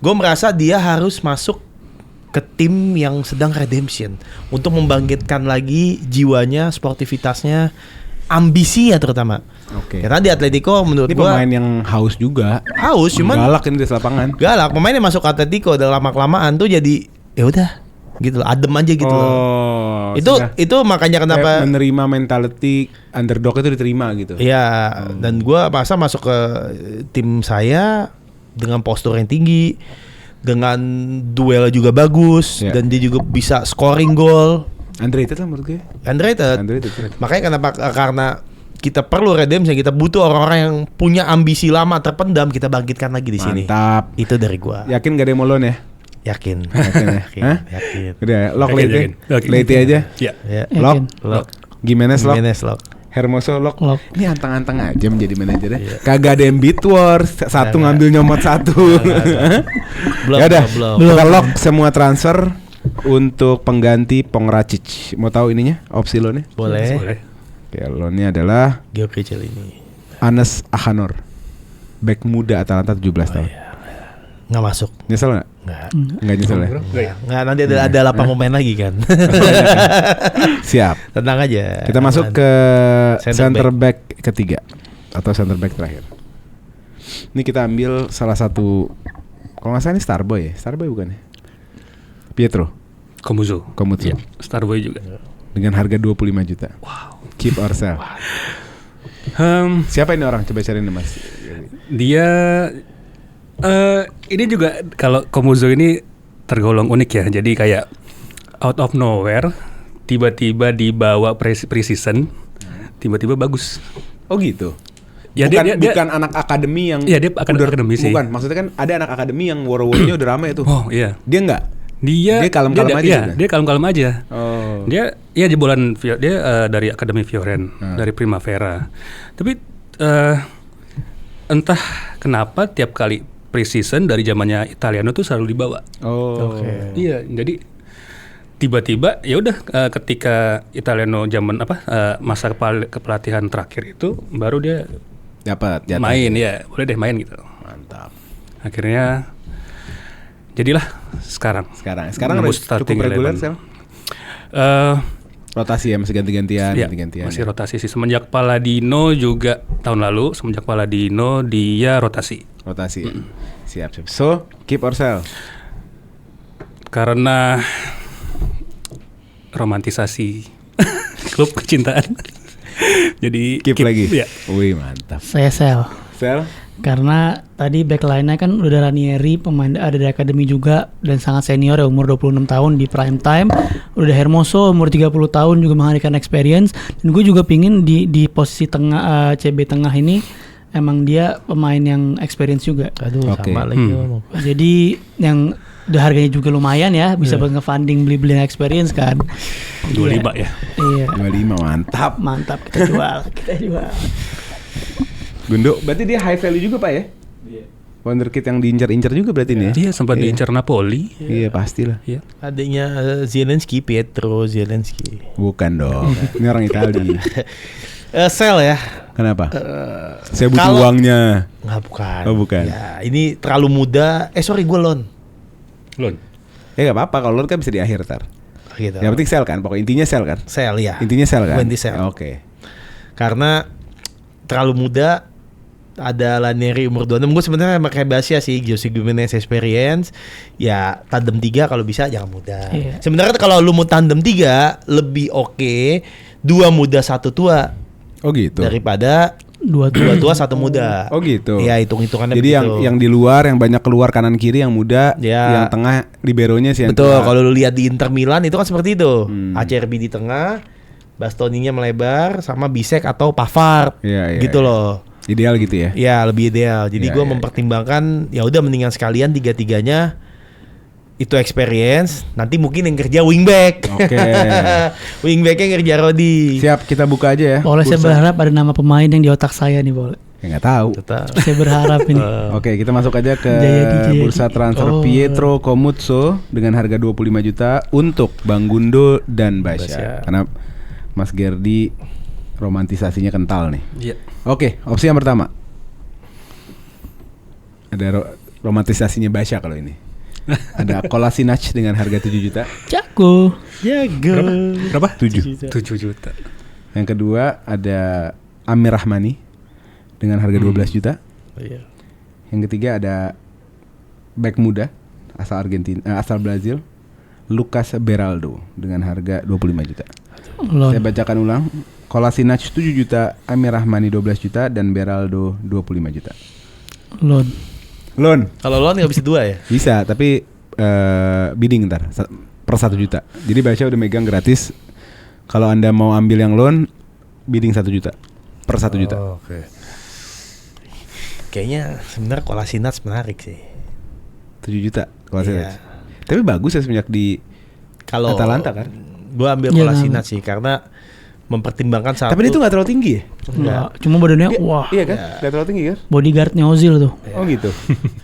Gua merasa dia harus masuk ke tim yang sedang redemption untuk membangkitkan lagi jiwanya, sportivitasnya, ambisinya terutama. Karena di Atletico menurut ini gua pemain yang haus juga. Haus, cuman galak ini di lapangan. Galak, pemain yang masuk Atletico udah lama-kelamaan tuh jadi ya udah gitu loh, adem aja gitu loh. Itu makanya kenapa menerima mentality underdog itu diterima gitu. Iya, dan gua masa masuk ke tim saya dengan postur yang tinggi, dengan duel juga bagus, dan dia juga bisa scoring gol. Underrated lah menurut gue. Underrated. Makanya kenapa, karena kita perlu redemption, kita butuh orang-orang yang punya ambisi lama terpendam, kita bangkitkan lagi di sini. Mantap. Itu dari gua. Yakin gak ada yang mau loan ya? Yakin. Yakin. Udah, lock Leite aja. Iya. Lock. Gimenez lock. Hermoso lock. Ini antang-antang aja menjadi manajernya. Kagak ada yang beat war, satu ngambil nyomot satu. Ya udah, kita lock semua transfer untuk pengganti Pongracic. Mau tahu ininya? Opsi loannya? Boleh. Oke, loannya adalah Georgicel ini. Anes Ahanor, back muda Atalanta 17 tahun. Nggak masuk. Nyesel nggak? Nggak nyesel ya? Nggak, nanti ada 8 pemain lagi kan. Siap. Tenang aja. Kita masuk ke center back ketiga atau center back terakhir. Ini kita ambil salah satu, kalau nggak salah ini Starboy ya? Starboy bukan ya? Pietro Comuzo. Ya, Starboy juga. Dengan harga 25 juta. Wow. Keep or sell. Siapa ini orang? Coba cari nih Mas. Dia ini juga, kalau Comuzo ini tergolong unik ya. Jadi kayak out of nowhere tiba-tiba dibawa pre-season, tiba-tiba bagus. Oh gitu. Ya, bukan anak akademi yang dia akademi sih. Bukan, maksudnya kan ada anak akademi yang war-warnya udah ramai tuh. Oh iya. Dia enggak. Dia kalem-kalem aja. Iya, dia kalem-kalem aja. Oh. Dia jebolan dari Akademi Fiorentina, dari Primavera. Tapi entah kenapa tiap kali pre-season dari zamannya Italiano tuh selalu dibawa. Oh. Iya, jadi tiba-tiba ya udah ketika Italiano zaman masa kepelatihan terakhir itu baru dia dapat main ya, boleh deh main gitu. Mantap. Akhirnya jadilah sekarang cukup reguler Sel. Rotasi ya, masih ganti-gantian. Masih rotasi sih, semenjak Palladino juga tahun lalu, semenjak Palladino dia rotasi. Siap. So, keep or sell? Karena romantisasi klub kecintaan. Jadi keep lagi. Ya. Wih, mantap. Saya sell. Karena tadi backline-nya kan udah Ranieri, pemain ada dari akademi juga dan sangat senior ya, umur 26 tahun di prime time. Udah Hermoso umur 30 tahun juga menghadirkan experience, dan gue juga pingin di posisi tengah CB tengah ini emang dia pemain yang experience juga. Sama lagi. Jadi yang udah harganya juga lumayan ya, bisa buat nge-funding beli-beli yang experience kan. 25 ya. Iya. 25 mantap. Kita jual. Gundo, berarti dia high value juga Pak ya? Iya. Wonderkid yang diincar-incar juga berarti nih ya? Dia sempat diincar Napoli. Iya pastilah. Iya. Adiknya Pietro Zelensky. Bukan dong. Ini orang Italia. Sell ya. Kenapa? Saya butuh uangnya. Bukan. Oh bukan. Ya, ini terlalu muda. Gue loan. Ya nggak apa-apa, kalau loan kan bisa di akhir tar. Gitu. Yang penting sell kan, pokoknya intinya sell kan. Sell ya. Intinya sell kan. Oke. Karena terlalu muda. Ada Ranieri umur 26. Gue sebenarnya pakai Basia sih, Jose Gimenez experience. Ya tandem 3 kalau bisa, jangan muda. Yeah. Sebenarnya kalau lu mau tandem 3 lebih oke 2 muda 1 tua. Oh gitu. Daripada 2 tua 1 muda. Oh gitu. Ya hitung-hitungannya. Jadi begitu. yang di luar yang banyak keluar kanan kiri yang muda, yang tengah liberonya sih yang betul. Kalau lu lihat di Inter Milan itu kan seperti itu. Acerbi di tengah, Bastoninya melebar sama Bisek atau Pavard. Gitu loh. Ideal gitu ya? Ya lebih ideal. Jadi gue mempertimbangkan ya udah mendingan sekalian 3-3-nya itu experience. Nanti mungkin yang kerja wingback. Oke. Wingbacknya kerja Rodi. Siap, kita buka aja ya. Boleh saya berharap ada nama pemain yang di otak saya nih boleh. Ya nggak tahu. Saya berharap ini. Oke, kita masuk aja ke bursa transfer Pietro Comuzo dengan harga 25 juta untuk Bang Gundo dan Basya. Karena Mas Gerdi romantisasinya kental nih. Iya. Oke, opsi yang pertama. Ada romantisasinya Basya kalau ini. ada Kolasinac dengan harga 7 juta. Jago. Berapa? 7 juta. Yang kedua ada Amir Rahmani dengan harga 12 juta. Iya. Yang ketiga ada bek muda asal Brazil, Lucas Beraldo dengan harga 25 juta. Saya bacakan ulang. Kolasinac 7 juta, Amir Rahmani 12 juta, dan Beraldo 25 juta. Loan. Kalau loan nggak bisa 2 ya? Bisa, tapi bidding ntar per 1 juta. Jadi Basya udah megang gratis. Kalau Anda mau ambil yang loan, bidding 1 juta per 1 juta. Oke. Kayaknya sebenarnya Kolasinac menarik sih. 7 juta Kolasinac. Iya. Tapi bagus ya semenjak di Atalanta kan. Gua ambil Kolasinac sih karena mempertimbangkan satu. Tapi dia tuh nggak terlalu tinggi ya? Enggak, cuma badannya wah. Iya kan? Nggak terlalu tinggi kan? Bodyguardnya Ozil tuh. Oh gitu.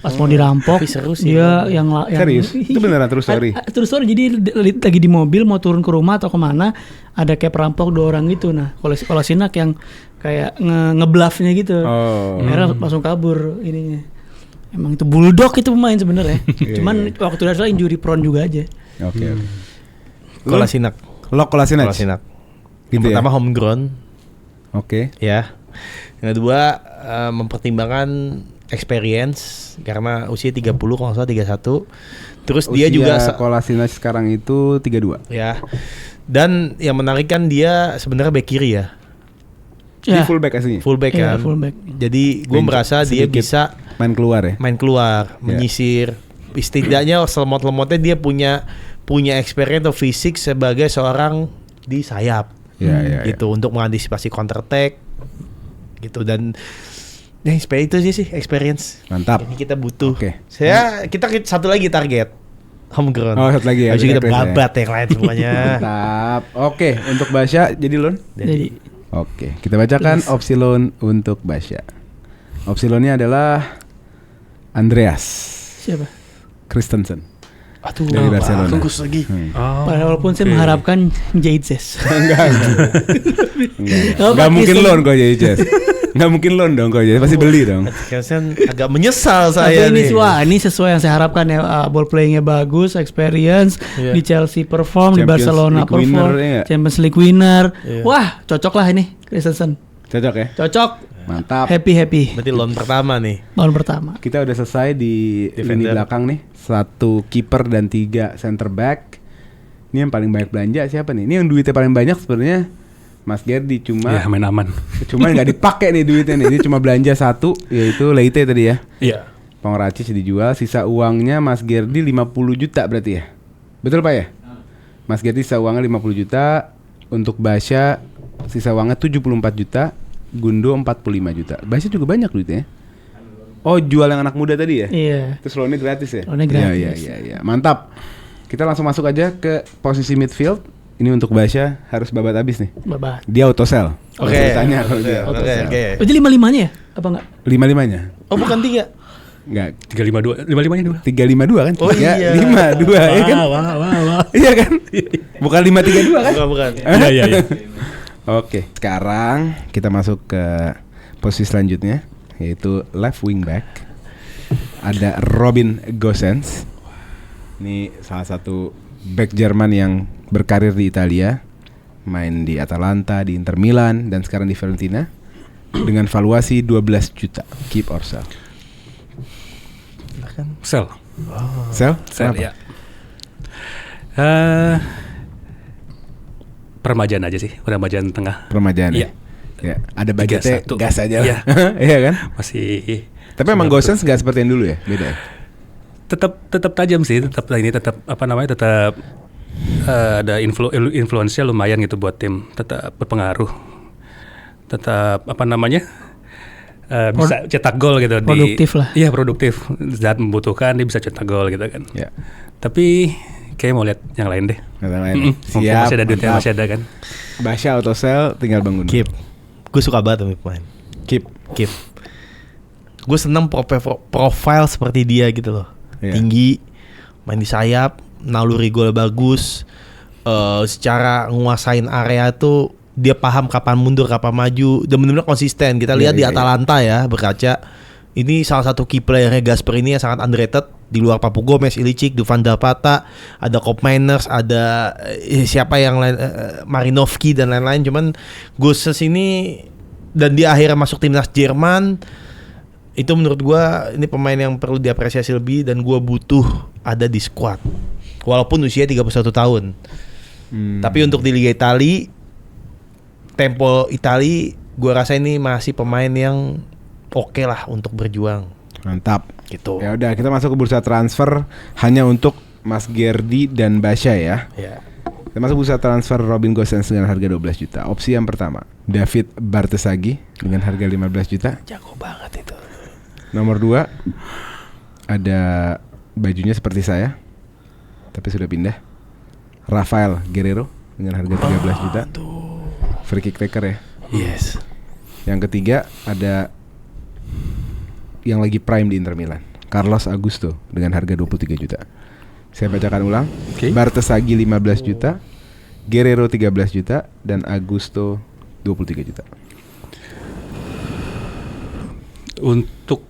Pas mau dirampok, Tapi seru sih. dia yang Serius? Itu beneran terus story? Terus story. Jadi lagi di mobil mau turun ke rumah atau kemana, ada kayak perampok 2 orang gitu. Nah, kalau Sinak yang kayak ngebluffnya gitu. Oh. Akhirnya langsung kabur ininya. Emang itu bulldog itu pemain sebenarnya. Cuman waktu itu injury prone juga aja. Oke. Kolasinac. Kolasinac. Yang Gitu pertama ya? homegrown. Oke. Ya. Yang kedua mempertimbangkan experience karena usia 30 kalau nggak salah 31. Terus Usia dia juga Kolasinac sekarang itu 32. ya. Dan yang menarik kan dia sebenarnya back kiri ya. Dia fullback aslinya. Fullback Iya, kan. fullback. Jadi gue merasa dia Sedikit bisa main keluar ya. menyisir. Setidaknya selemot-lemotnya dia punya experience atau fisik sebagai seorang di sayap. Ya. Gitu untuk mengantisipasi counter attack gitu dan itu sih experience. Mantap. Ini kita butuh. Oke. Kita satu lagi target homegrown. Oh, satu lagi ya. Habis itu kita Back press ya. babat yang lain semuanya. Mantap. Oke, untuk Basya jadi loan. Jadi Oke, kita bacakan opsi loan untuk Basya. Opsi loannya adalah Andreas siapa? Christensen. Aduh, Dari Barcelona. tunggu lagi. Walaupun saya mengharapkan Jadezes. Enggak mungkin loan kok jadi Jazz. Enggak mungkin loan dong kok jadi pasti beli dong. Kasian agak menyesal Tapi saya ini nih. ini sesuai yang saya harapkan ya. Ball playingnya bagus, experience. Iya. Di Chelsea perform, di Champions Barcelona League perform, winner, ya nggak? Champions League winner. Iya. Wah, cocok lah ini Christensen. Cocok ya? Cocok. Mantap. Happy. Berarti loan pertama nih. Tahun pertama. Kita udah selesai di lini Defender. belakang nih. 1 kiper dan 3 center back. Ini yang paling banyak belanja siapa nih? Ini yang duitnya paling banyak sebenarnya Mas Gerdi, cuma Ya main aman. nggak dipakai nih duitnya nih. Dia cuma belanja 1 yaitu Leite tadi ya. Iya. Pongracic dijual, sisa uangnya Mas Gerdi 50 juta berarti ya. Betul Pak ya? Mas Gerdi sisa uangnya 50 juta, untuk Basya sisa uangnya 74 juta, Gundo 45 juta. Basya juga banyak duitnya. Oh, jual yang anak muda tadi ya? Iya. Terus loannya gratis ya? Loannya gratis. Iya. Mantap. Kita langsung masuk aja ke posisi midfield. Ini untuk Basya harus babat habis nih. Babat. Dia auto sell. Oke. Ceritanya kalau dia auto sell. Oke. Berarti 5-5-nya ya? Apa enggak? 5-5-nya? Oh, bukan 3. Enggak. 352, 55-nya 2. 352 kan? Oh, iya. 5-2 ya kan? Wah. Iya kan? Bukan 5-3-2 kan? Bukan. Iya. Oke, sekarang kita masuk ke posisi selanjutnya, yaitu left wing back. Ada Robin Gosens. Ini salah satu back Jerman yang berkarir di Italia, main di Atalanta, di Inter Milan, dan sekarang di Fiorentina dengan valuasi 12 juta. Keep or sell? Sell. Sell? Sell Kenapa? ya. Permajaan aja sih, permajaan tengah. Permajaan Iya. ya. Ada budgetnya 31. gas aja Iya. lah. Iya kan? Masih. Tapi emang Gosens nggak seperti yang dulu ya? Beda ya? Tetap tajam sih, tetap ada influence-nya lumayan gitu buat tim, tetap berpengaruh. Tetap bisa cetak gol gitu. Produktif lah. Iya, produktif. Saat membutuhkan dia bisa cetak gol gitu kan. Ya. Tapi kayak mau lihat yang lain deh. Yang lain. Mumpung masih ada duitnya, masih ada kan. Basya auto sell, tinggal bangun. Keep. Gue suka banget sama pemain. Keep. Gue seneng profile seperti dia gitu loh. Iya. Tinggi, main di sayap, naluri gol bagus. Secara nguasain area tuh dia paham kapan mundur, kapan maju. Dan benar-benar konsisten. Kita lihat di Atalanta ya, berkaca. Ini salah satu key playernya Gasper ini yang sangat underrated. Di luar Papu Gomez, Ilicic, Dufan Zapata, ada Koopmeiners, ada siapa yang lain, Marinovski dan lain-lain. Cuman Gosens ini dan dia akhirnya masuk timnas Jerman. Itu menurut gue ini pemain yang perlu diapresiasi lebih dan gue butuh ada di squad. Walaupun usia 31 tahun. Tapi untuk di Liga Italia, tempo Italia, gue rasa ini masih pemain yang oke lah untuk berjuang. Mantap. Gitu. Ya udah, kita masuk ke bursa transfer hanya untuk Mas Gerdi dan Basya ya. Ya. Kita masuk bursa transfer Robin Gosens dengan harga 12 juta. Opsi yang pertama, David Bartesaghi dengan harga 15 juta. Jago banget itu. Nomor 2, ada bajunya seperti saya, tapi sudah pindah. Rafael Guerreiro dengan harga 13 juta. Free kick taker ya. Yes. Yang ketiga ada yang lagi prime di Inter Milan, Carlos Augusto dengan harga 23 juta. Saya bacakan ulang. Bartesaghi 15 juta, Guerreiro 13 juta, dan Augusto 23 juta. Untuk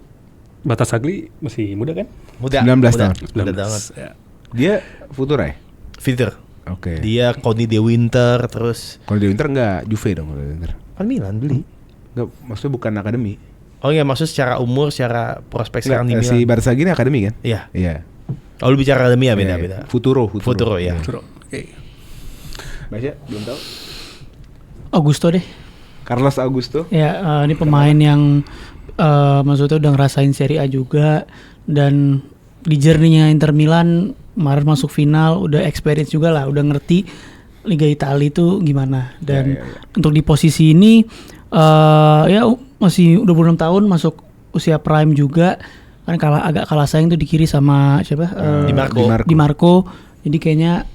Bartesaghi masih muda kan? Muda. 19 tahun. Muda banget. Ya. Dia Futura ya? Fitter. Oke. Dia Conny De Winter terus. Kalau di Inter enggak Juve dong kalau di Inter. Kan Milan beli. Enggak, maksudnya bukan akademi. Oh iya, maksud secara umur, secara prospek sekarang di Milan. Si Bartesaghi ini akademi kan? Iya. Iya. Oh, lu bicara akademi ya, Iya, beda-beda. Futuro ya. Oke. Basya, belum tahu. Augusto deh. Carlos Augusto. Ya, ini pemain yang maksudnya udah ngerasain Serie A juga, dan di journey-nya Inter Milan kemarin masuk final, udah experience juga lah, udah ngerti Liga Italia itu gimana. Dan untuk di posisi ini ya masih 26 tahun, masuk usia prime juga. Kan agak kalah saing tuh di kiri sama siapa? Di Marco. Jadi kayaknya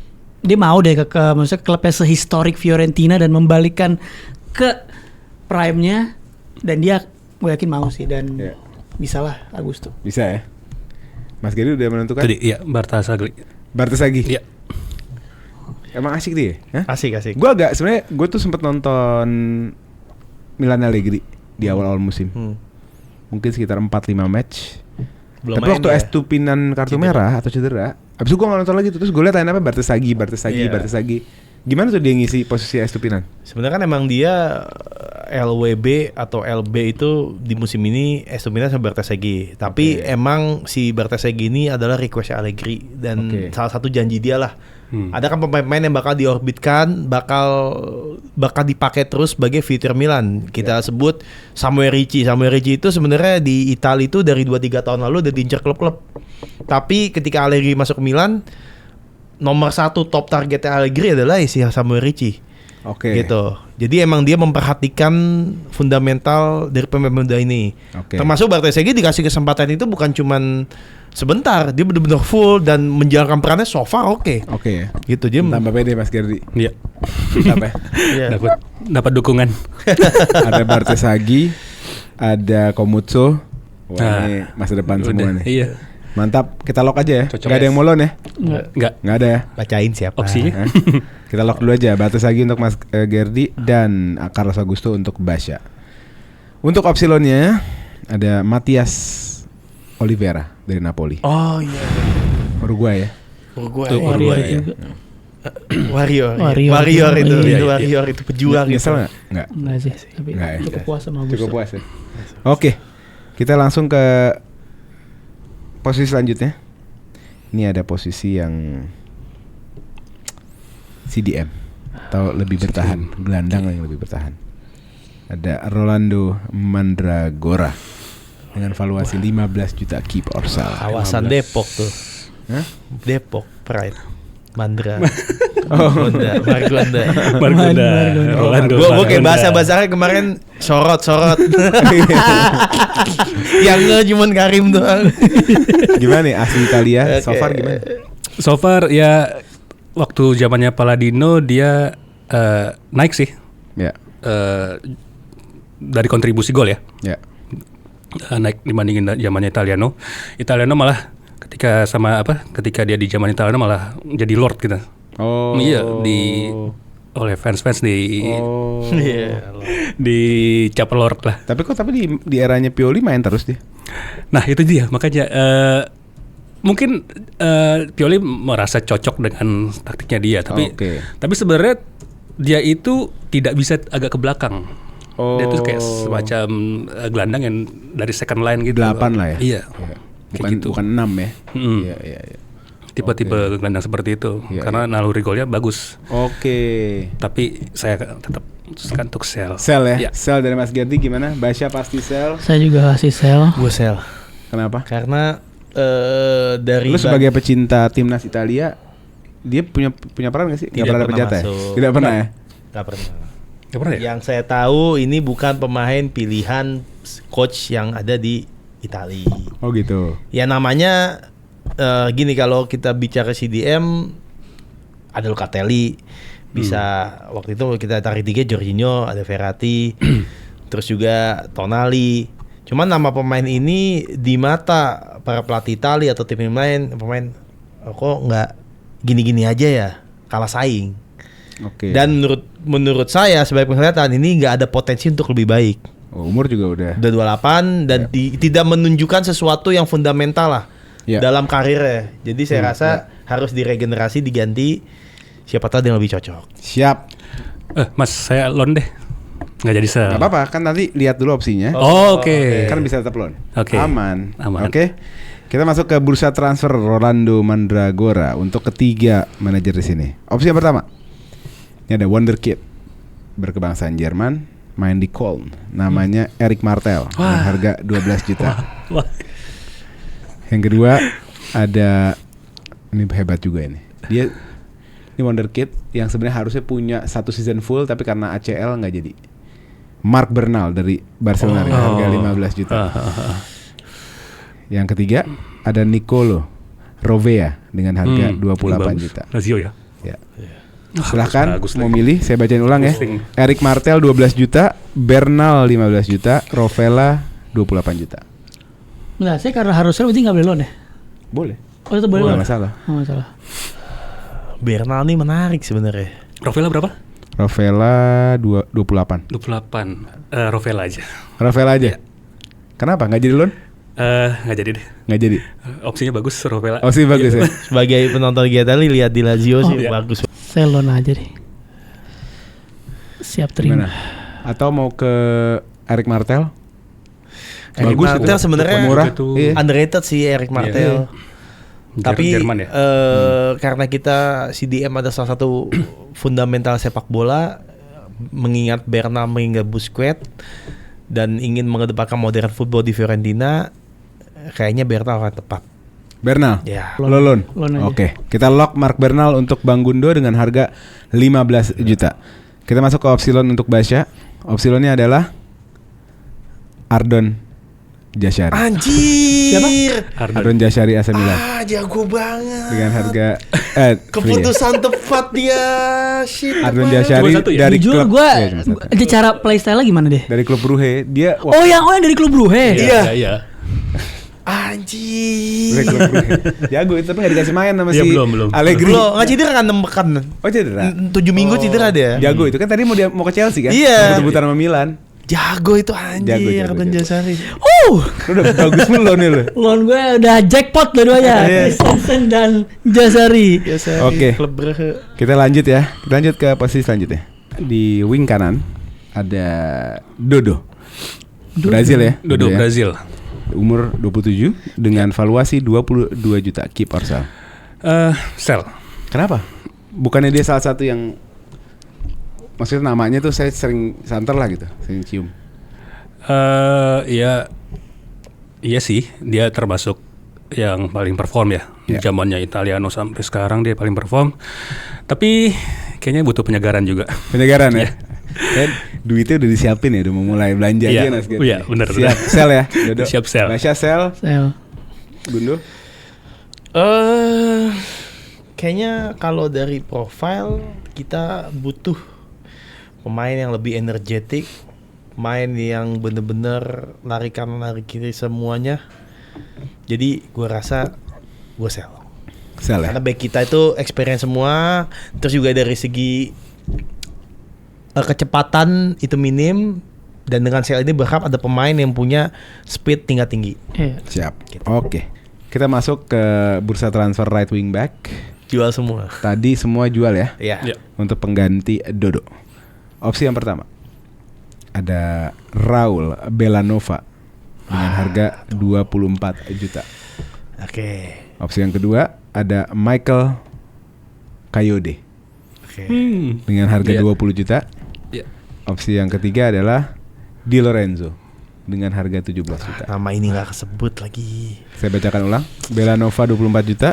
dia mau deh ke maksudnya klubnya sehistorik Fiorentina dan membalikkan ke prime-nya, dan dia gue yakin mau sih, dan bisa lah Augusto. Bisa ya. Mas Gedi udah menentukan? Tadi iya Bartesaghi. Iya. Emang asik dia? Hah? Asik. Gue agak sebenarnya gue tuh sempet nonton Milan Allegri di awal-awal musim. Mungkin sekitar 4-5 match. Belum tapi waktu Estupinan kartu merah atau cedera, abis itu gue gak nonton lagi tuh. Terus gue liat apa Bartesaghi. Gimana tuh dia ngisi posisi Estupinan? Sebenarnya kan emang dia LWB atau LB itu di musim ini Estupinan sama Bartesaghi. Tapi emang si Bartesaghi ini adalah request Allegri, dan salah satu janji dia lah. Ada kan pemain-pemain yang bakal diorbitkan, bakal dipakai terus sebagai future Milan. Kita sebut Samuel Ricci. Samuel Ricci itu sebenarnya di Italia itu dari 2-3 tahun lalu udah diincar klub-klub. Tapi ketika Allegri masuk ke Milan, nomor 1 top targetnya Allegri adalah si Samuel Ricci. Gitu. Jadi emang dia memperhatikan fundamental dari pemain muda ini. Termasuk Bartesaghi dikasih kesempatan itu bukan cuman sebentar, dia benar-benar full dan menjalankan perannya so far oke ya. Gitu dia tambah pede Mas Gerdi. Iya. Mantap Dapat dukungan. Ada Bartesaghi, ada Komutso. Wah, ini masa depan semua nih. Iya. Mantap, kita lock aja ya. Gak ada yang molon ya? Enggak ada ya. Bacain siapa opsinya. Kita lock dulu aja. Bartesaghi untuk Mas Gerdi dan Carlos Augusto untuk Basya. Untuk opsi loannya ada Matias Oliveira dari Napoli. Oh iya. Uruguay ya. Warrior itu pejuang gitu. Nyesel nggak? Enggak sih, tapi cukup puas sama Augusto. Cukup puas ya. Oke, kita langsung ke posisi selanjutnya. Ini ada posisi yang CDM atau lebih bertahan, gelandang yang lebih bertahan. Ada Rolando Mandragora dengan valuasi 15 juta keep or sell. Kawasan Depok tuh. Hah? Depok Pride. Mandra. Margonda. Rolando. Gue kayak bahasa-bahasanya kemarin sorot. Yang cuman Karim doang. Gimana nih asli Italia? So far gimana? So far ya waktu zamannya Palladino dia naik sih. Ya. Dari kontribusi gol ya. Ya. Naik dibandingin zamannya Italiano malah ketika dia di zaman Italiano malah jadi Lord gitu. Oh. Iya, oleh fans di cap Lord lah. Tapi di eranya Pioli main terus dia. Nah, itu dia makanya mungkin Pioli merasa cocok dengan taktiknya dia, tapi sebenarnya dia itu tidak bisa agak ke belakang. Dia tuh kayak semacam gelandang yang dari second line gitu. 8 lah ya. Iya. Bukan 6 ya. Iya. Tipe-tipe gelandang seperti itu karena naluri golnya bagus. Tapi saya tetap memutuskan untuk sell. Sell ya. Sell dari Mas Gerdi gimana? Basya pasti sell. Saya juga kasih sell. Gue sell. Kenapa? Karena dari lu sebagai pecinta timnas Italia, dia punya peran nggak sih? Nggak pernah dapat jatah? Tidak pernah ya? Nggak pernah. Gak pernah ya? Yang saya tahu ini bukan pemain pilihan coach yang ada di Italia. Oh gitu. Ya namanya gini, kalau kita bicara CDM ada Locatelli, bisa waktu itu kita tarik 3 Jorginho, ada Verratti, terus juga Tonali. Cuman nama pemain ini di mata para pelatih Italia atau tim lain, pemain kok nggak gini-gini aja ya, kalah saing. Dan menurut saya sebagai penglihatan ini nggak ada potensi untuk lebih baik. Umur juga udah 28 dan tidak menunjukkan sesuatu yang fundamental lah dalam karirnya. Jadi saya rasa harus diregenerasi, diganti. Siapa tahu dia lebih cocok. Siap. Mas, saya loan deh. Nggak jadi sell. Nggak apa-apa, kan nanti lihat dulu opsinya. Oke. Kan bisa tetap loan. Aman. Aman. Oke. Kita masuk ke bursa transfer Rolando Mandragora untuk ketiga manajer di sini. Opsi yang pertama. Ini ada wonderkid berkebangsaan Jerman, main di Köln. Namanya Eric Martel dengan harga 12 juta. Yang kedua ada, ini hebat juga ini. Ini wonderkid yang sebenarnya harusnya punya 1 season full tapi karena ACL nggak jadi. Marc Bernal dari Barcelona dengan harga 15 juta. Yang ketiga ada Nicolo Rovea dengan harga 28 juta. Lazio ya. Silahkan mau milih, saya bacain ulang ya. Eric Martel 12 juta, Bernal 15 juta, Rovella 28 juta. Nah, saya karena harusnya berarti nggak boleh loan ya? Boleh. Oh itu boleh loan? Nggak masalah. Nggak masalah. Bernal nih menarik sebenarnya. Rovella berapa? Rovella 28. 28. Rovella aja. Rovella aja. Kenapa? Nggak jadi loan? Nggak jadi deh. Nggak jadi. Opsinya bagus Rovella. Opsi bagus ya. Sebagai penonton Italia lihat di Lazio sih bagus. Saya loan aja deh. Siap terima. Gimana? Atau mau ke Eric Martel? Eric Bagus Martel sebenarnya murah. Underrated sih Eric Martel. Tapi Jerman ya? Karena kita CDM ada salah satu fundamental sepak bola, mengingat Bernal, mengingat Busquets, dan ingin mengedepankan modern football di Fiorentina, kayaknya Bernal akan tepat. Bernal? Ya. Loan. Oke. Kita lock Marc Bernal untuk Bang Gundo dengan harga 15 juta. Kita masuk ke opsi loan untuk Basya. Opsi loannya adalah Ardon Jashari. Anjir. Siapa? Ardon Jashari AC Milan. Jago banget. Dengan harga keputusan tepat dia. Shit. Ardon Jashari dari jujur klub. Gue cara playstyle gimana deh? Dari klub Brugge. Dia yang dari klub Brugge. Iya. Anjir. Jago itu tapi gak dikasih main sama si belum. Allegri. Nggak cedera kan 6 pekan. Oh cedera. 7 minggu cedera dia. Jago itu kan tadi mau ke Chelsea kan? Iya. Rebut-rebutan sama Milan. Jago itu anjir. Ardon Jashari. Lu udah bagus loan nih lu. Loan gue udah jackpot dua-duanya. Christensen dan Jashari. Oke. Kita lanjut ya. Kita lanjut ke posisi selanjutnya. Di wing kanan ada Dodo. Brazil ya. Dodo ya. Brazil. Umur 27 dengan valuasi 22 juta. Keep or sell? Sell. Kenapa? Bukannya dia salah satu yang, maksudnya namanya tuh saya sering santer lah gitu, sering cium. Iya sih, dia termasuk yang paling perform ya. Zamannya Italiano sampai sekarang dia paling perform. Tapi kayaknya butuh penyegaran juga. Penyegaran ya. Kan duitnya udah disiapin ya, udah mau mulai belanja aja Nas. Iya, benar. Siap sell ya. Dodo. Siap sell. Basya sell. Gundo. Kayaknya kalau dari profile kita butuh pemain yang lebih energetik, pemain yang bener-bener lari kanan lari kiri semuanya. Jadi gue rasa gue sell ya? Karena back kita itu experience semua, terus juga dari segi kecepatan itu minim, dan dengan sell ini berharap ada pemain yang punya speed tingkat tinggi. Siap. Oke. Kita masuk ke bursa transfer right wing back. Jual semua. Tadi semua jual ya? Iya. Untuk pengganti Dodo. Opsi yang pertama ada Raul Belanova dengan harga 24 juta. Oke. Opsi yang kedua ada Michael Kayode dengan harga 20 juta. Opsi yang ketiga adalah Di Lorenzo dengan harga 17 juta. Nama ini nggak kesebut lagi. Saya bacakan ulang. Belanova 24 juta.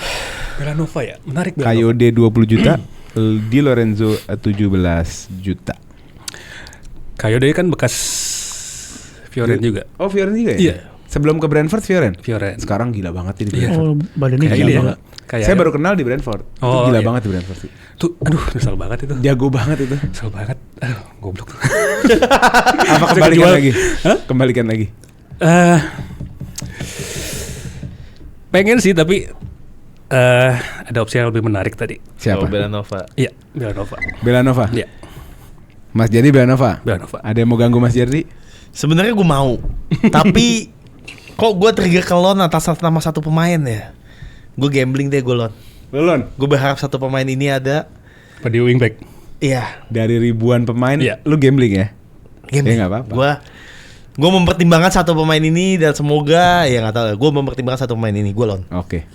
Belanova ya, menarik. Kayode 20 juta. Di Lorenzo 17 juta. Kayode kan bekas Fioren juga. Oh, Fioren juga ya? Iya. Sebelum ke Brentford Fioren. Sekarang gila banget ini Brentford. Oh, badannya Kayak gila gini ya. banget. Saya baru kenal di Brentford. Itu gila banget di Brentford sih. Tuh, aduh, nyesel banget itu. Jago banget itu. Nyesel banget. Goblok. Apa kembalikan lagi? Hah? Kembalikan lagi. Pengen sih tapi ada opsi yang lebih menarik tadi. Siapa? Belanova. Iya, Belanova. Belanova. Iya. Mas Jardi Belanova. Belanova. Ada yang mau ganggu Mas Jardi? Sebenarnya gue mau, tapi kok gue trigger ke loan atas nama satu pemain ya? Gue gambling deh gue loan. Lon. Gue berharap satu pemain ini ada. Pada wingback. Iya. Dari ribuan pemain, Iya. lu gambling ya? Gambling. Ya nggak apa-apa. Gue mempertimbangkan satu pemain ini dan semoga ya nggak tahu. Gue mempertimbangkan satu pemain ini. Gue loan. Oke.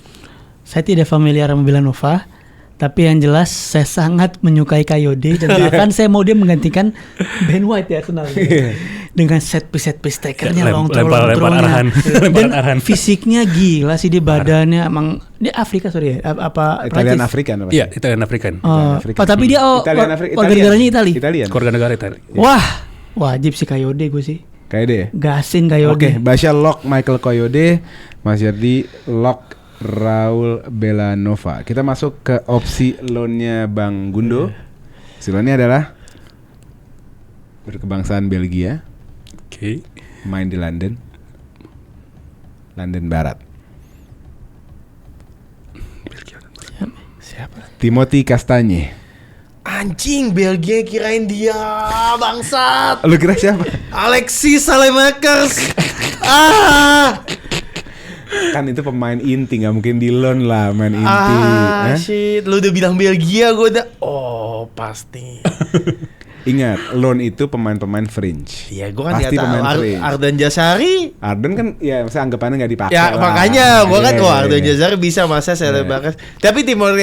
Saya tidak familiar sama Belanova, tapi yang jelas saya sangat menyukai Kayode dan bahkan saya mau dia menggantikan Ben White ya Arsenal dengan set piece takernya long throw arahan. dan fisiknya gila sih dia badannya emang dia Afrika sorry ya apa Italian Prancis? African apa? Iya, Italian African. Afrika. Tapi dia warga negaranya Itali. Italian. Keluarga negara Italia. Wah, wajib sih Kayode gue sih. Kayode ya? Gasin Kayode. Oke, Basya lock Michael Kayode, Mas Jardi lock Raul Belanova. Kita masuk ke opsi loannya Bang Gundo. Opsi loannya adalah berkebangsaan Belgia. Oke. Main di London Barat. Siapa? Timothy Castagne. Anjing, Belgia kirain dia bangsat. Lu kira siapa? Alexis Salemakers. Kan itu pemain inti, nggak mungkin di loan lah main inti. Shit, lu udah bilang Belgia, gue udah. Oh, pasti. Ingat, loan itu pemain-pemain fringe. Iya, gue kan pasti nggak tahu. pemain fringe. Ardan Jasari. Arden kan ya masa anggapannya nggak dipakai. Ya lah. makanya gue kan Iya, Ardan iya. Jasari bisa masa Salemakers. Tapi Timor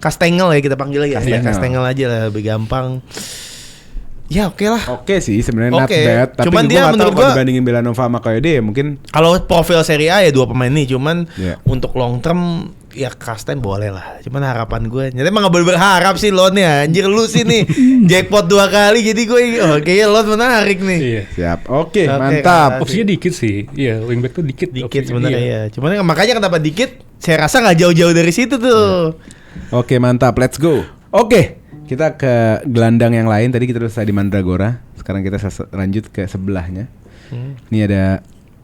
Castengel ya kita panggil aja. Castengel aja lah lebih gampang. Ya oke lah. Oke sih sebenarnya not Oke. bad. Tapi Cuman gue dia nggak tahu menurut kalau gua- dibandingin Belanova sama Kayode ya mungkin. Kalau profil Serie A ya dua pemain ini, cuman Iya. untuk long term ya Kasten boleh lah. Cuman harapan gue, nyata emang gak boleh berharap sih loannya. Anjir lu sih nih jackpot 2 kali, jadi gue kayaknya loan menarik nih. Iya. Siap. Oke, Oke, mantap. Kak. Opsinya dikit sih. Iya, wingback tuh dikit. Dikit opsinya. sebenarnya Iya. ya. Cuman makanya kenapa dikit? Saya rasa nggak jauh-jauh dari situ tuh. Oke, mantap. Let's go. Oke, kita ke gelandang yang lain. Tadi kita udah selesai di Mandragora. Sekarang kita lanjut ke sebelahnya. Ini ada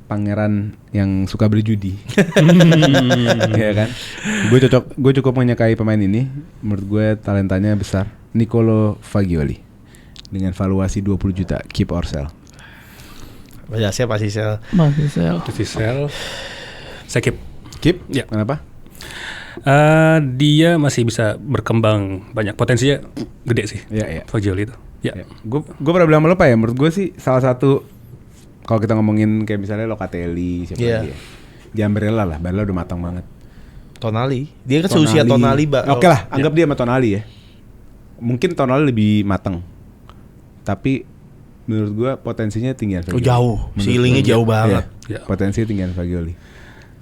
pangeran yang suka berjudi. Iya kan? Gue cukup menyukai pemain ini. Menurut gue talentanya besar. Nicolo Fagioli dengan valuasi 20 juta. Keep or sell? Biasanya pasti sel. Masih Sel. Saya keep. Keep? Ya. Kenapa? Dia masih bisa berkembang banyak, potensinya gede sih. Iya. Fagioli itu. Ya. Gue pernah bilang sama lo Pak ya. Menurut gue sih salah satu kalau kita ngomongin kayak misalnya Locatelli siapa Iya. lagi ya? Jambrella lah. Barella udah matang banget. Tonali. Dia kan seusia Tonali, Mbak. Oke lah, anggap dia sama Tonali ya. Mungkin Tonali lebih matang. Tapi menurut gua potensinya tinggian Fagioli. jauh. Menurut Ceilingnya gua. jauh banget. Iya. Potensinya tinggian Fagioli.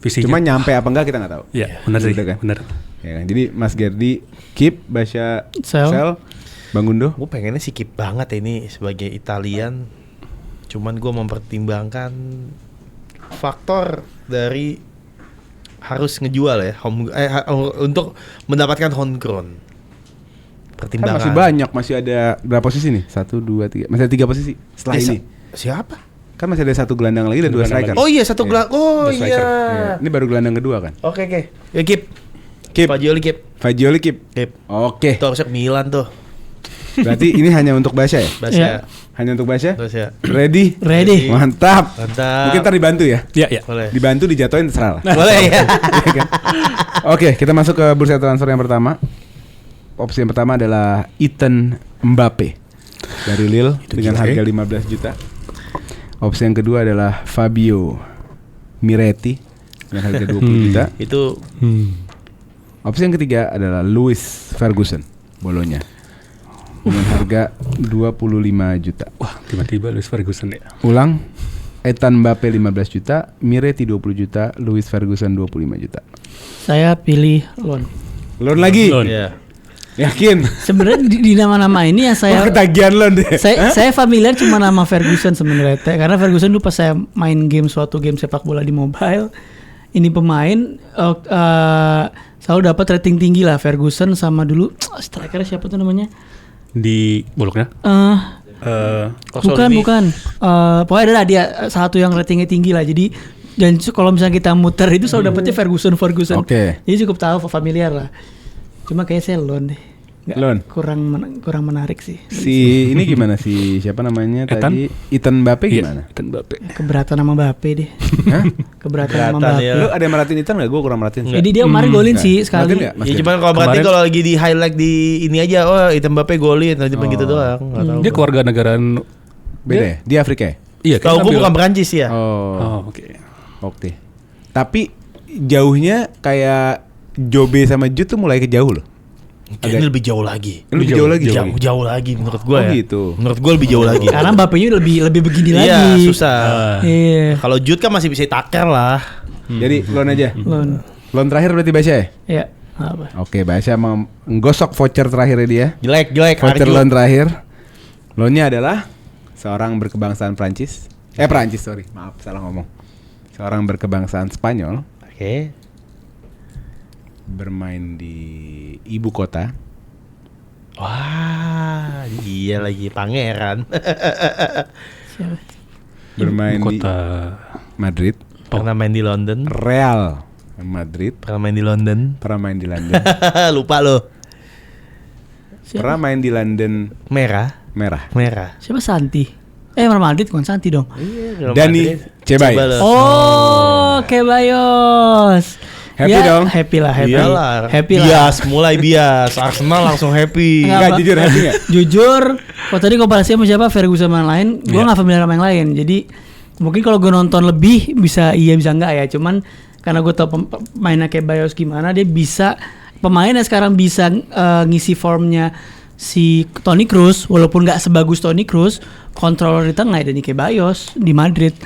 Visinya. Cuma nyampe apa enggak kita nggak tahu. Iya, benar sih. Gitu kan? Benar. Ya kan? Jadi Mas Gerdi keep, Basya Sell. Bang Gundo. Gue pengennya sih keep banget ini sebagai Italian. Cuman gue mempertimbangkan faktor dari harus ngejual ya untuk mendapatkan homegrown. Kan Pertimbangan. masih banyak, masih ada berapa posisi nih? 1, 2, 3. Masih ada 3 posisi setelah ini. Siapa? Kan masih ada 1 gelandang lagi dan 2 striker. Oh iya satu Iya. gelang. Oh The striker. iya. Iya. Ini baru gelandang kedua kan? Oke. Ya keep. Keep. Fagioli keep. Fagioli keep. Keep. Oke. Itu harusnya Milan tuh. Berarti ini hanya untuk Basya ya? Basya. Iya. Hanya untuk Basya? Basya. Ready? Ready. Mantap. Mantap. Mungkin ntar dibantu ya? Iya. Boleh. Dibantu dijatuhin terserah lah. Boleh ya. Iya kan? Oke, kita masuk ke bursa transfer yang pertama. Opsi yang pertama adalah Ethan Mbappe dari Lille dengan harga 15 juta. Opsi yang kedua adalah Fabio Miretti dengan harga 20 juta. Itu Opsi yang ketiga adalah Louis Ferguson Bolonya dengan harga 25 juta. Wah, tiba-tiba Louis Ferguson ya. Ulang, Ethan Mbappe 15 juta, Miretti 20 juta, Louis Ferguson 25 juta. Saya pilih loan. Loan lagi? Loan. ya. Yakin? Sebenarnya di nama-nama ini yang saya Ketagihan loan deh. saya familiar cuma nama Ferguson sebenarnya, karena Ferguson dulu pas saya main suatu game sepak bola di mobile, ini pemain selalu dapat rating tinggi lah. Ferguson sama dulu striker siapa tuh namanya? Di boloknya? Bukan. Pokoknya adalah dia satu yang ratingnya tinggi lah. Jadi dan kalau misalnya kita muter itu selalu dapetnya Ferguson. Oke. Jadi cukup tahu, familiar lah. Cuma kayaknya saya loan deh. Loan. Kurang menarik sih. Si ini gimana sih? Siapa namanya tadi? Ethan Mbappe gimana? Ethan Mbappe. Keberatan sama Mbappe deh. Hah? Keberatan sama Keberatan, Mbappe. ya. Lu ada yang merhatiin Ethan nggak? Gue kurang merhatiin. Jadi dia kemarin golin sih sekali. Merhatiin nggak, Mas Ya Ken? cuman kalau berarti Kemarin- kalau lagi di highlight di ini aja, oh Ethan Mbappe golin, cuma gitu doang. Nggak tahu. Dia keluarga negaraan. Beda ya? Di Afrika ya? Iya. Kalau gue ambil- bukan Perancis ya. Oh, oke. oke. Tapi jauhnya kayak Jobe sama Jude tuh mulai kejauh loh. Ini lebih jauh lagi. Lebih jauh lagi. Jauh lagi menurut gue Oh, ya. gitu. Menurut gue lebih jauh lagi. Karena Mbappe-nya lebih begini Iya, lagi. susah. Iya. Kalau Jude kan masih bisa taker lah. Jadi loan aja. Loan. Loan terakhir berarti Basya ya? Ya. Apa? Oke, Basya mau menggosok voucher terakhirnya dia. Jelek. Voucher Arju. loan terakhir. Loannya adalah seorang berkebangsaan Prancis. Prancis, sorry. Maaf, salah ngomong. Seorang berkebangsaan Spanyol Oke. bermain di ibu kota. Wah, iya lagi pangeran. Siapa? Bermain di Kota. Madrid. Pernah main di London. Real Madrid. Pernah main di London. Pernah main di London. Lupa lo. Siapa? Pernah main di London Merah. merah. Siapa Santi? Real Madrid bukan Santi dong. Iya, Dani Ceballos. Oh, Ceballos. Happy Ya, dong? Happy lah. Iyalah. Happy lah. Bias, mulai bias. Arsenal langsung happy. Enggak, Enggak, apa- jujur happy nggak? Jujur, kalau tadi komparasi sama siapa Ferguson sama yang lain, gue nggak familiar sama yang lain. Jadi mungkin kalau gue nonton lebih bisa iya bisa enggak ya. Cuman karena gue tau pemainnya kayak Bayos gimana, dia bisa pemainnya sekarang bisa ngisi formnya si Toni Kroos, walaupun nggak sebagus Toni Kroos, controller di tengah ada kayak Bayos di Madrid.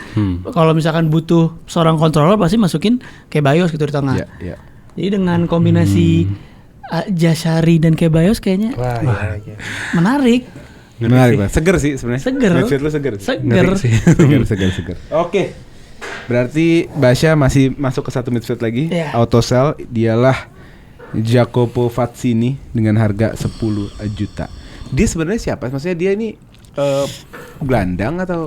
Kalau misalkan butuh seorang controller pasti masukin kayak Bayos gitu di tengah. Iya, iya. Jadi dengan kombinasi Jasari dan Ceballos kayaknya Wah, iya. menarik. Menarik banget. Seger sih sebenarnya. Seger. Midfield lu seger. Seger. Seger. Oke. Berarti Basya masih masuk ke satu midfield lagi. Iya. Auto sell dialah Jacopo Fazzini dengan harga 10 juta. Dia sebenarnya siapa? Maksudnya dia ini gelandang atau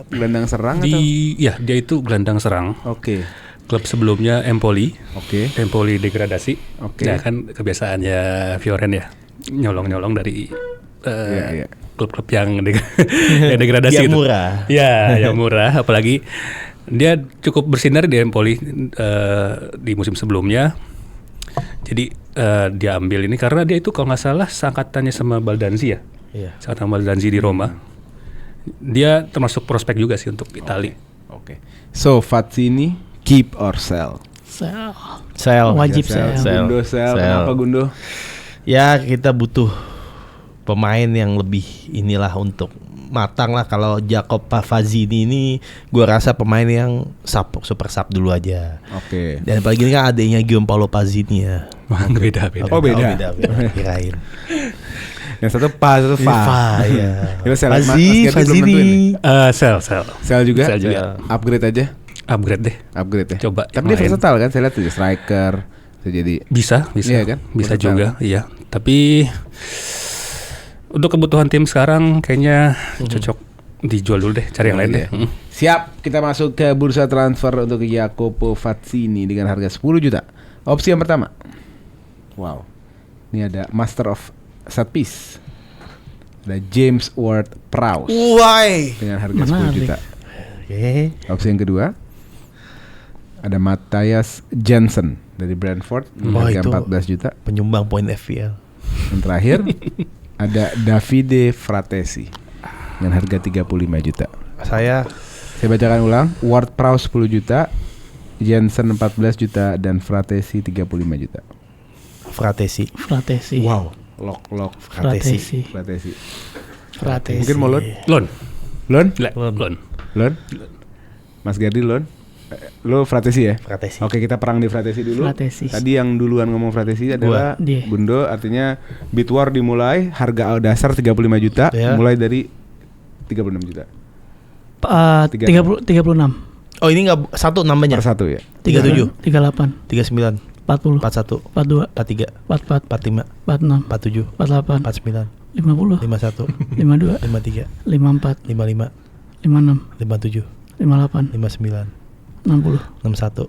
gelandang serang atau? Ya, dia itu gelandang serang. Oke. Klub sebelumnya Empoli. Oke. Empoli degradasi. Oke. Ya kan kebiasaannya Fioren ya. Nyolong-nyolong dari Iya. klub-klub yang yang degradasi Yang itu. murah. Ya, yang murah. Apalagi dia cukup bersinar di Empoli di musim sebelumnya. Jadi dia ambil ini karena dia itu kalau nggak salah seangkatannya sama Baldanzi ya. Iya. Seangkatan Baldanzi di Roma. Dia termasuk prospek juga sih untuk Itali. Oke. So Fazzini keep or sell? Sell. Wajib Sell. sell. Gundo sell. Kenapa Gundo? Ya kita butuh pemain yang lebih inilah untuk matang lah. Kalau Jacob Fazzini ini gue rasa pemain yang super sub dulu aja. Oke. Dan apalagi ini kan adanya Gianpaolo Fazzini ya. Beda. Oh, beda. Kirain. Yang satu Fa, satu Fa. Ya. Gila, sell. Mas Fazzini. Gerti belum nentuin nih. Sell. Sell juga? Sell juga. Upgrade aja? Upgrade deh. Upgrade ya? Coba Tapi dia main. versatile kan? Saya lihat tuh striker. Bisa jadi Bisa. Iya kan? Bisa Versatile. juga, iya. Tapi untuk kebutuhan tim sekarang kayaknya cocok dijual dulu deh, cari yang lain deh. ya. Siap, kita masuk ke bursa transfer untuk Jacopo Fazzini dengan harga 10 juta. Opsi yang pertama. Wow. Ini ada Master of Set Piece. Ada James Ward-Prowse Why? dengan harga 10 juta. Oke. Opsi yang kedua ada Matthias Jensen dari Brentford dengan harga itu 14 juta. Penyumbang poin FPL. Yang terakhir ada Davide Fratesi dengan harga 35 juta. Saya bacakan ulang. Ward-Prowse 10 juta, Jensen 14 juta, dan Fratesi 35 juta. Fratesi. Wow. Lock. Fratesi. Mungkin mau Loan. Loan? Loan. Mas Gardi loan? Lo Fratesi ya? Fratesi. Oke, kita perang di Fratesi dulu. Fratesi. Tadi yang duluan ngomong Fratesi adalah Dia. Bundo, artinya bid war dimulai, harga dasar 35 juta, mulai dari 36 juta. 36. Oh ini nggak satu nambahnya? Per satu ya? 37, 38, 39, 40, 41, 42, 43, 44, 45, 46, 47, 48, 49, 50, 51, 52, 53, 54, 55, 56, 57, 58, 59, 60. 61.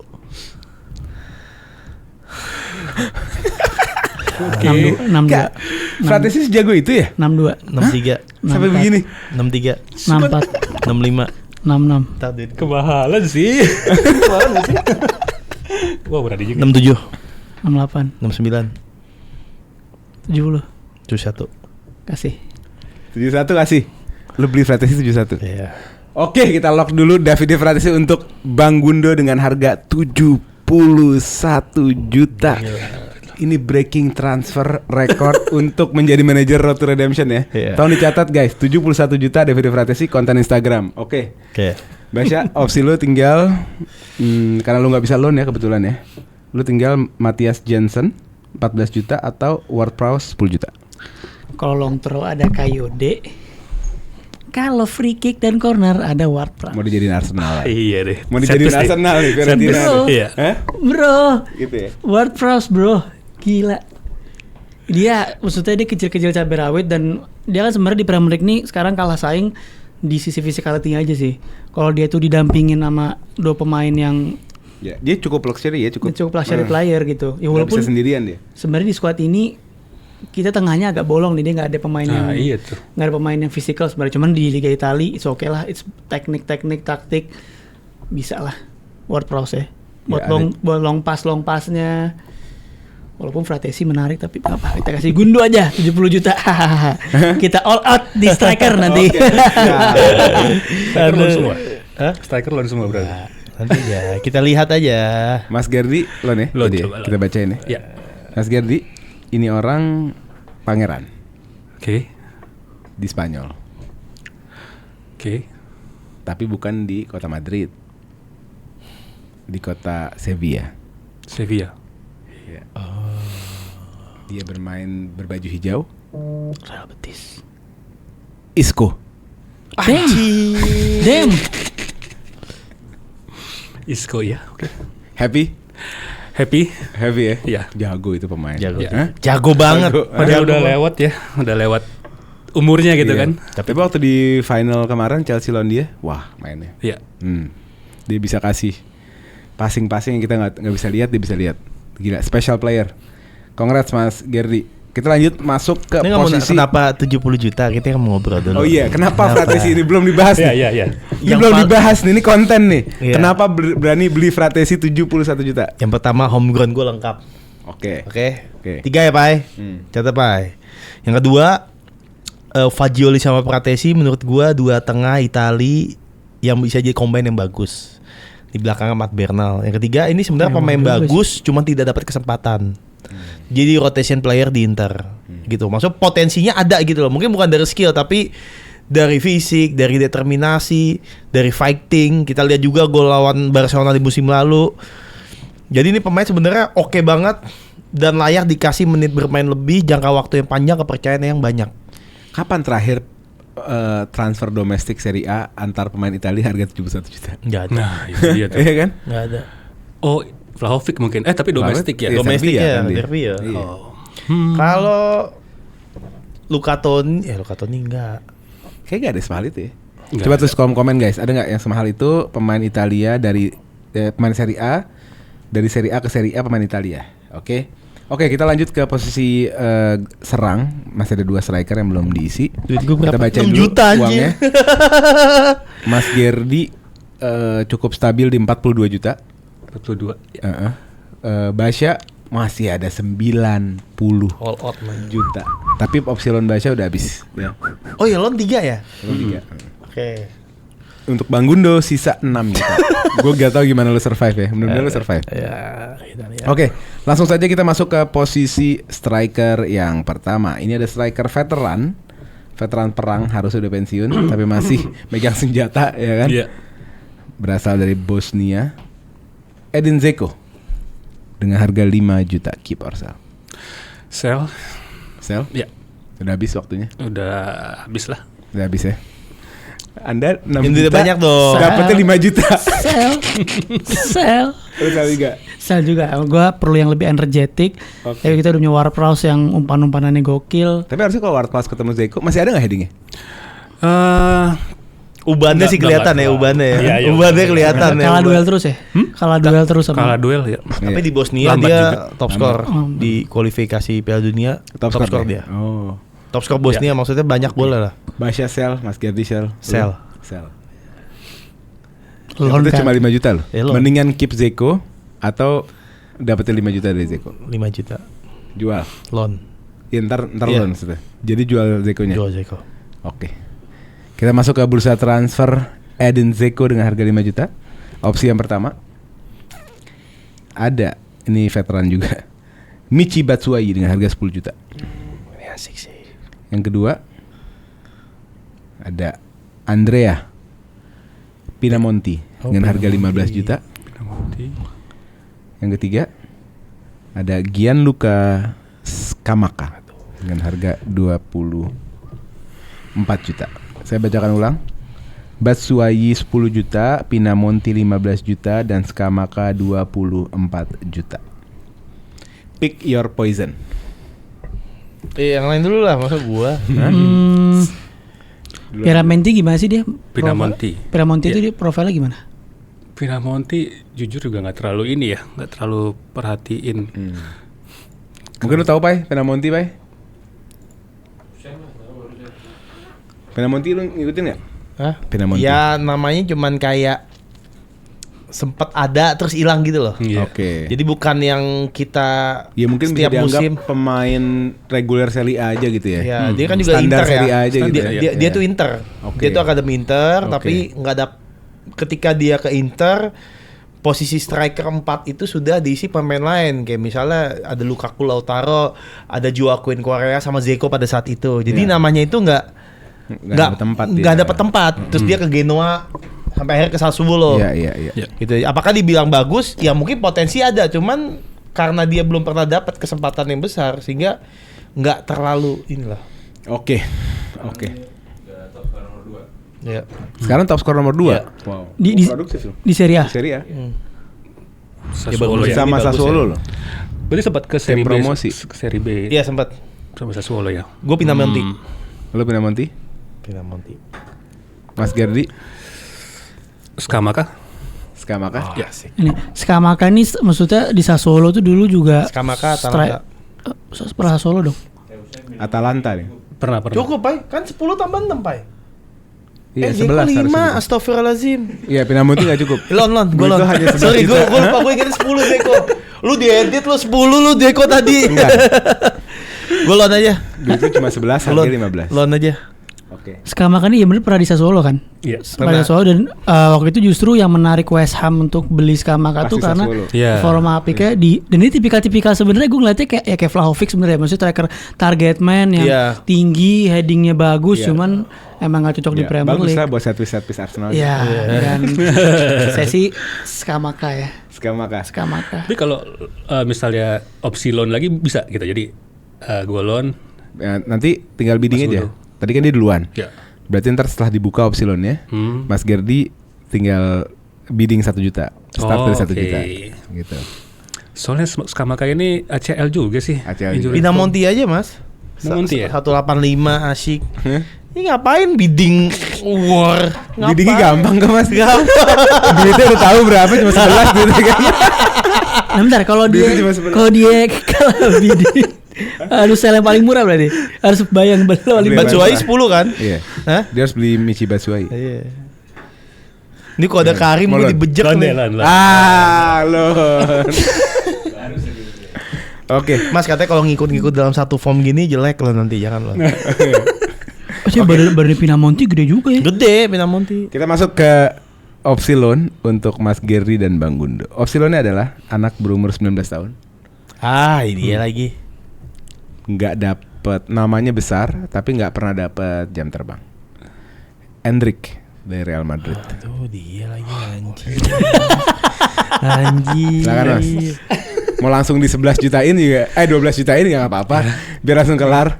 Oke. 62, Fratesi sejago itu ya? 62, 63, Sampai begini? 63, 64, 65. 66, Tadi Kemahalan sih. Kemahalan sih. Wah, berani juga. 67, 68, 69, 70. 71. Kasih. 71 kasih. Lo beli Fratesi 71. Iya. Oke, kita lock dulu Davide Fratesi untuk Bang Gundo dengan harga 71 juta. Ini breaking transfer record untuk menjadi manajer Road to Redemption ya. Iya. Tolong dicatat guys, 71 juta Davide Fratesi, konten Instagram. Oke. Basya, opsi lu tinggal karena lu nggak bisa loan ya kebetulan ya. Lu tinggal Matthias Jensen 14 juta atau Ward-Prowse 10 juta. Kalau long throw ada Kayode. Kalau free kick dan corner ada Ward-Prowse. Mau dijadiin Arsenal. Iya deh. Mau dijadiin Arsenal nih, Fiorentina. Bro. Iya. Bro. Gitu ya. Ward-Prowse bro. Gila. Dia maksudnya dia kecil-kecil cabai rawit dan dia kan sebenarnya di Premier League nih sekarang kalah saing di sisi physicality aja sih. Kalau dia tuh didampingin sama dua pemain yang Ya, dia cukup luxury ya, cukup luxury player gitu. Ya walaupun walaupun bisa sendirian dia. sebenarnya di squad ini kita tengahnya agak bolong nih, dia nggak ada pemain yang Iya tuh. nggak ada pemain yang fisikal sebenarnya. Cuman di Liga Italia it's okay lah, it's teknik taktik bisa lah. Ward-Prowse ya. Buat long pass-nya. Walaupun Fratesi menarik tapi apa kita kasih Gundo aja 70 juta. Kita all out di striker nanti. Striker loan semua. Striker loan semua berarti. Nanti ya kita lihat aja. Mas Gerdi loan ya? Loan, Tadi ya? coba loan. Kita bacain ya. Iya. Mas Gerdi, ini orang pangeran Oke. di Spanyol. Oke. Tapi bukan di kota Madrid. Di kota Sevilla. Sevilla. Ya. Dia bermain berbaju hijau. Real Betis. Isco. Damn. Isco ya. Oke. Happy ya? Iya. Jago itu pemain. Jago. Hah? Jago banget. Padahal udah lewat ya. Udah lewat umurnya gitu Iya. kan. Tapi waktu di final kemarin Chelsea lawan dia, wah mainnya. Iya. Dia bisa kasih passing yang kita nggak bisa lihat, dia bisa lihat. Gila, special player. Congrats Mas Gerdi. Kita lanjut masuk ke Ini posisi. kenapa 70 juta kita mau ngobrol dulu. Oh iya, kenapa Fratesi ini belum dibahas nih? Iya. Ini belum dibahas nih, ini konten nih. Iya. Kenapa berani beli Fratesi 71 juta? Yang pertama homegrown gue lengkap. Oke. 3 ya Pai. Catat Pai. Yang kedua Fagioli sama Fratesi menurut gue dua tengah Itali yang bisa jadi combine yang bagus. Di belakangnya Matt Bernal. Yang ketiga ini sebenarnya pemain bagus, cuma tidak dapat kesempatan. Jadi rotation player di Inter gitu. Maksudnya potensinya ada gitu loh. Mungkin bukan dari skill tapi dari fisik, dari determinasi, dari fighting. Kita lihat juga gol lawan Barcelona di musim lalu. Jadi ini pemain sebenarnya oke banget dan layak dikasih menit bermain lebih, jangka waktu yang panjang, kepercayaan yang banyak. Kapan terakhir transfer domestik Serie A antar pemain Italia harga 71 juta? Nggak ada. Nah, itu dia tuh. Iya kan? Nggak ada. Oh, Vlahovic mungkin. Tapi domestik ya. Iya, Domestik Serbia ya, kan dia. Serbia. Iya. Oh. Kalau Luca Toni enggak. Kayak gak ada semahal itu ya. Nggak Coba ada. terus komen guys, ada nggak yang semahal itu pemain Italia dari pemain Serie A, dari Serie A ke Serie A pemain Italia? Oke. Oke, kita lanjut ke posisi serang. Masih ada 2 striker yang belum diisi. Duit gue berapa? Kita baca 6 dulu juta uangnya. Mas Gerdi cukup stabil di 42 juta. 42. Basya masih ada 90 All out man. juta. Tapi opsi loan Basya udah habis ya. Oh ya loan 3 ya? Loan 3. Oke. Untuk Bang Gundo sisa 6 juta. Gue gak tahu gimana lo survive ya. Mudah-mudahan lo survive. Ya, kita lihat. Oke, langsung saja kita masuk ke posisi striker yang pertama. Ini ada striker veteran perang, harus udah pensiun tapi masih megang senjata ya kan? Iya. Berasal dari Bosnia. Edin Dzeko dengan harga 5 juta. Keep or sell? Sell. Sell? Ya. Udah habis waktunya? Udah habis lah. Udah habis ya? Anda 6 Yang juta banyak dong. dapetnya 5 juta. Sell. Lu kali gak? Sell juga. Gue perlu yang lebih energetik. Tapi kita udah punya Ward-Prowse yang umpan-umpanannya gokil. Tapi harusnya kalau Ward-Prowse ketemu Dzeko masih ada gak headingnya? Ubannya sih kelihatan ya, ubannya ya. Iya, Ubannya kelihatan ya. Kalah duel terus ya? Kalah duel terus sama. Kalah duel ya. Tapi di Bosnia Lambat dia juga. top skor di kualifikasi Piala Dunia. Top skor dia. Oh. Top skor Bosnia maksudnya banyak bola lah. Basya sell, Mas Gerdi sell. Sell. Sell. Loan Itu kan. cuma 5 juta loh. Ya, loan. Mendingan keep Dzeko atau dapetin 5 juta dari Dzeko. 5 juta. Jual. Loan. Ya, ntar Iya. loan sudah. Jadi jual Dzekonya. Jual Dzeko. Oke. Kita masuk ke bursa transfer Edin Dzeko dengan harga 5 juta. Opsi yang pertama ada, ini veteran juga, Michi Batshuayi dengan harga 10 juta. Ya asik sih. Yang kedua ada Andrea Pinamonti dengan harga 15 juta. Yang ketiga ada Gianluca Scamacca dengan harga 24 juta. Saya bacakan ulang. Batshuayi 10 juta, Pinamonti 15 juta, dan Scamacca 24 juta. Pick your poison. Yang lain dulu lah, masa gua. Pinamonti gimana sih dia? Pinamonti. Pinamonti itu dia profilnya gimana? Pinamonti jujur juga nggak terlalu ini ya, nggak terlalu perhatiin. Mungkin lu tahu Pai, Pinamonti Pai? Pinamonti lu ngikutin nggak? Hah? Pinamonti. Ya namanya cuman kayak sempat ada terus hilang gitu loh. Iya. Oke. Jadi bukan yang kita Ya mungkin bisa setiap dianggap musim. pemain reguler Serie A aja gitu ya. Ya, dia kan juga Standar Inter ya. Serie A aja gitu Dia, ya. dia tuh Inter. Oke. Dia tuh akademi Inter, Oke. tapi nggak ada. Ketika dia ke Inter, posisi striker 4 itu sudah diisi pemain lain. Kayak misalnya ada Lukaku, Lautaro, ada Joaquin Correa sama Dzeko pada saat itu. Jadi Iya. namanya itu nggak dapet tempat dia. nggak dapat tempat. Terus dia ke Genoa sampai akhirnya ke Sassuolo. Iya. Gitu. Apakah dibilang bagus? Ya mungkin potensi ada, cuman karena dia belum pernah dapat kesempatan yang besar sehingga nggak terlalu inilah. Oke. Ya. Sekarang top skor nomor 2. Iya. Wow. Di Produktif loh. di Serie A. Di Serie A. Sassuolo bagus ya. Sama Ini bagus Sassuolo ya. loh. Berarti sempat ke seri Tim B, promosi. ke seri B. Iya sempat. Sama Sassuolo ya. Gue Pinamonti. Lu Pinamonti? Pinamonti. Mas Gerdi? Scamacca. Scamacca? Ya. Ini Scamacca ini maksudnya di Sassuolo tuh dulu juga Scamacca, stri- pernah Sassuolo dong. Atalanta nih. Pernah. Cukup, Pai. Kan 10 tambah 6, Pai. Iya, Dzeko 11 harusnya. 5, astagfirullahaladzim. Iya, Pinamonti enggak cukup. Gue lon. Dzeko hanya 11 Sorry, gue juta. lupa, gue ingetin 10 Dzeko. Lu diedit lu 10 lu Dzeko tadi. Enggak. Gue lon aja. Duitnya cuma 11, harganya 15. Lon aja. Oke. Scamacca ini ya bener pernah di Sassuolo kan? Iya. Pada Sassuolo dan waktu itu justru yang menarik West Ham untuk beli Scamacca tuh Pasti karena Sassuolo. Iya. performa apiknya dan ini tipikal-tipikal sebenarnya gue ngeliatnya kayak Vlahovic sebenarnya, maksudnya striker target man yang Iya. tinggi, headingnya bagus, Iya. cuman emang gak cocok di Ya, Premier bagus League. lah buat set-piece Arsenal. Ya, dan saya sih Scamacca ya. Scamacca. Scamacca. Tapi kalau misalnya opsi loan lagi bisa gitu. Jadi gue loan. Ya, nanti tinggal bidding Mas aja. Udo. Tadi kan dia duluan. Ya. Berarti ntar setelah dibuka opsi loan-nya, Mas Gerdi tinggal bidding 1 juta. Start dari 1 oke. juta. Gitu. Soalnya Scamacca ini ACL juga sih. ACL Injury. juga. Pinamonti aja, Mas. Pinamonti ya? 185 asyik. Hah? Ini ngapain bidding war? Biddingnya gampang kok Mas. Duitnya udah tahu berapa, cuma 11 gitu kan. Bentar, kalau dia kalah bidi. Harus sel yang paling murah berarti. Harus bayang paling Batshuayi 10 kan? Iya. Hah? Dia harus beli Michy Batshuayi. Iya. Ini kalau ada Karim gue dibejek nih. Lon. Oke. Mas katanya kalau ngikut-ngikut dalam satu form gini jelek lo nanti, jangan lo. Badan Pinamonti gede juga ya. Gede Pinamonti. Kita masuk ke opsi loan untuk Mas Gerdi dan Bang Gundo. Opsi loannya adalah anak berumur 19 tahun. Ini dia lagi. Nggak dapet, namanya besar tapi nggak pernah dapet jam terbang. Endrick dari Real Madrid. Tuh dia lagi anjing. Silakan Mas. Mau langsung di 11 jutain juga, 12 jutain nggak apa-apa. Biar langsung kelar.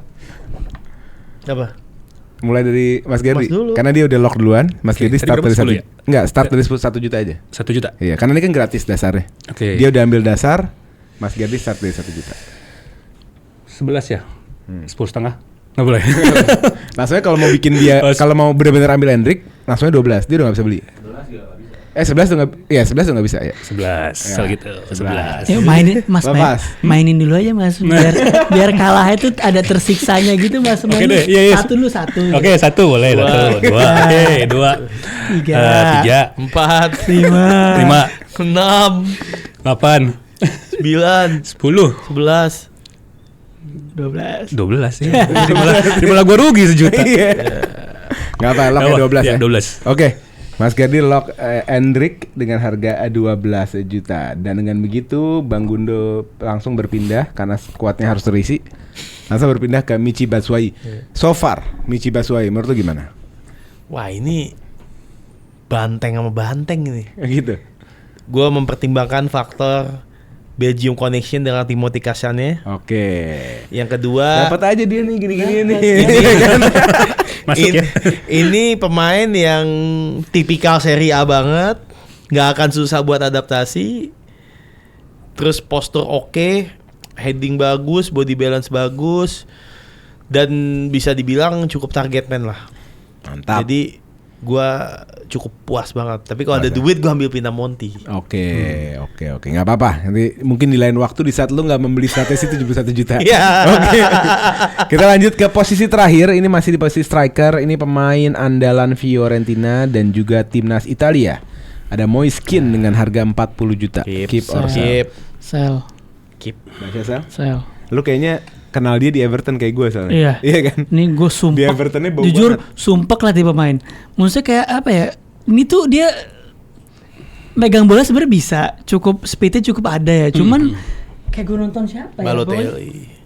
Apa? Mulai dari Mas Gerdi, Mas karena dia udah lock duluan. Mas Gerdi start dari 1 ya? Enggak, start dari 1 juta aja. 1 juta? Iya, karena ini kan gratis dasarnya. Oke. Dia udah ambil dasar, Mas Gerdi start dari 1 juta. 11 ya? 10,5? Nggak boleh. Langsungnya kalau mau bikin dia, kalau mau benar-benar ambil Endrick, langsungnya 12, dia udah nggak bisa beli. 11 tuh nggak, iya 11 tuh nggak bisa ya. 11, soal gitu. 11. Yuk mainin dulu aja Mas, biar kalah itu ada tersiksanya gitu Mas. Oke deh, iya. Satu. Oke, 1 boleh, 1, 2, 3, 4, 5, 6, 8, 9, 10, 11. 12 ya. Malah gue rugi sejuta. Nggak apa, lock 12 ya. 12. Oke. Mas Gerdi lock Endrick dengan harga 12 juta. Dan dengan begitu Bang Gundo langsung berpindah karena skuadnya harus terisi. Langsung berpindah ke Michy Batshuayi. So far Michy Batshuayi menurut lu gimana? Wah, ini banteng sama banteng ini. Gitu. Gue mempertimbangkan faktor Belgium connection dengan Timothy Castagne. Oke. Yang kedua, dapat aja dia nih gini-gini nih. Masuk ya. Ini pemain yang tipikal Serie A banget, nggak akan susah buat adaptasi. Terus postur oke, heading bagus, body balance bagus, dan bisa dibilang cukup target man lah. Mantap. Jadi gua cukup puas banget. Tapi kalau ada duit gua ambil Pinamonti. Oke, nggak apa-apa. Nanti mungkin di lain waktu di saat lu nggak membeli strategi 71 juta. Iya. Oke. Kita lanjut ke posisi terakhir. Ini masih di posisi striker. Ini pemain andalan Fiorentina dan juga timnas Italia. Ada Moiskin dengan harga 40 juta. Keep or sell? Sell. Keep. Baca Sell. Lu kayaknya kenal dia di Everton kayak gue soalnya. Iya kan? Ini gue sumpah. Di Evertonnya bau jujur banget. sumpah lah dia pemain. Maksudnya kayak apa ya? Ini tuh dia megang bola sebenarnya bisa, cukup speednya cukup ada ya. Cuman kayak gue nonton siapa ya?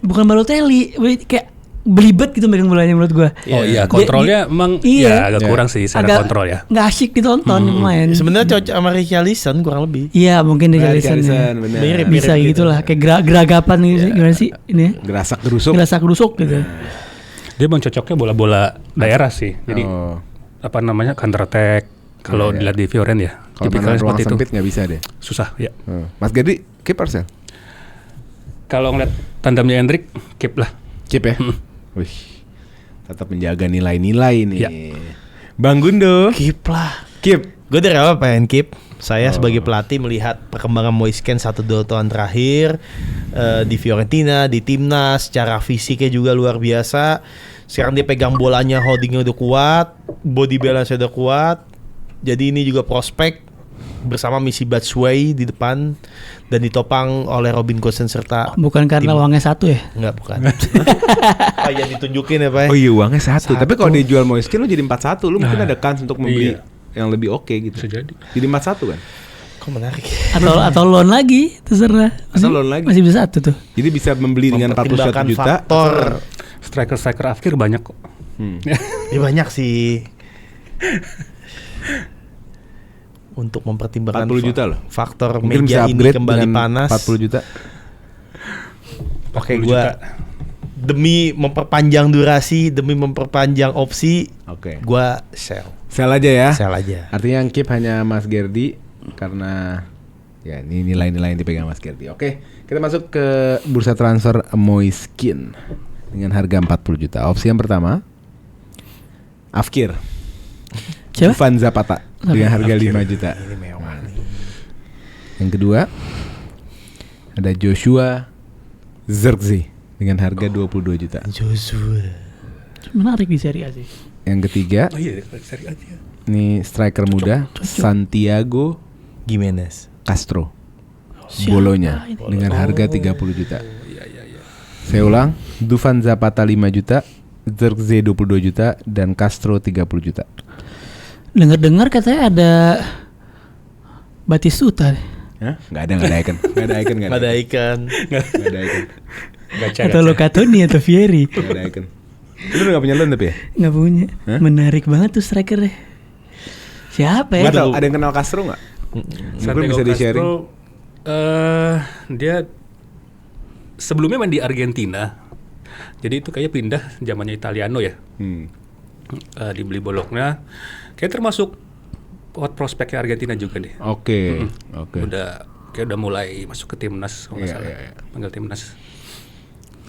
Bukan Balotelli, kayak belibet gitu megang bolanya menurut gue. Oh iya, kontrolnya emang ya agak kurang sih secara kontrol ya. Nggak asyik ditonton pemain. Sebenarnya cocok sama Richarlison kurang lebih. Iya mungkin Richarlison bener. Bisa gitulah, kayak geragapan gitu gimana sih ini? Gerasak gerusuk gitu. Dia emang cocoknya bola-bola daerah sih. Jadi apa namanya, counter attack. Kalau dilihat di Fioren ya, tipikalnya seperti itu. Sempit nggak bisa deh. Susah ya. Mas Gerdi keep or sell? Kalau ngeliat tandemnya Endrick, keep lah. Keep ya. Wih, tetap menjaga nilai-nilai nih. Ya. Bang Gundo, keep lah. Keep. Gue dari awal pengen keep. Saya sebagai pelatih melihat perkembangan Moiskin 1-2 tahun terakhir di Fiorentina, di timnas, secara fisiknya juga luar biasa. Sekarang dia pegang bolanya, holdingnya udah kuat, body balance udah kuat. Jadi ini juga prospek bersama Michy Batshuayi di depan dan ditopang oleh Robin Gosens serta bukan karena uangnya 1 ya? Enggak, bukan. Apa yang ditunjukin ya, Pak? Oh iya, uangnya 1. Tapi kalau dia jual Moiskin lu jadi 4-1, lu mungkin ada kans untuk membeli yang lebih oke gitu. Bisa jadi. Jadi 4-1 kan? Kok menarik. Atau loan lagi, terserah. Atau loan lagi. Masih bisa 1 tuh. Jadi bisa membeli dengan 41 juta. Faktor striker akhir banyak kok. Ya banyak sih. Untuk mempertimbangkan 40 juta loh. Faktor mungkin meja ini kembali panas. 40 juta. Oke, gua demi memperpanjang durasi, demi memperpanjang opsi, gua sell. Sell aja ya. Sell aja. Artinya yang keep hanya Mas Gerdi karena ya ini nilai-nilai yang dipegang Mas Gerdi. Oke, kita masuk ke bursa transfer Moiskin dengan harga 40 juta. Opsi yang pertama Afkir. Dufan Zapata dengan harga 5 juta. Ini mewah nih. Yang kedua Ada Joshua Zirkzee dengan harga 22 juta. Joshua. Menarik di Serie A sih. Yang ketiga, Serie A aja. ini striker muda Santiago Gimenez. Castro. Siapa Bolonya ini? dengan harga 30 juta. Iya. Saya ulang, Dufan Zapata 5 juta, Zirkzee 22 juta, dan Castro 30 juta. Dengar-dengar katanya ada Batistuta. Hah? Nggak ada icon. Nggak ada icon. Nggak ada ikan. Nggak ada icon. Atau Locatoni atau Fieri. Nggak ada icon. Lu nggak punya loan tapi ya? Nggak punya. Hah? Menarik banget tuh strikernya. Siapa ya? Nggak tahu, ada yang kenal Castro nggak? Mungkin bisa di-sharing. Dia sebelumnya main di Argentina. Jadi itu kayaknya pindah zamannya Italiano ya. Dibeli Bologna. Kayak termasuk hot prospeknya Argentina juga deh. Oke. Udah mulai masuk ke timnas kalau nggak salah. Panggil timnas.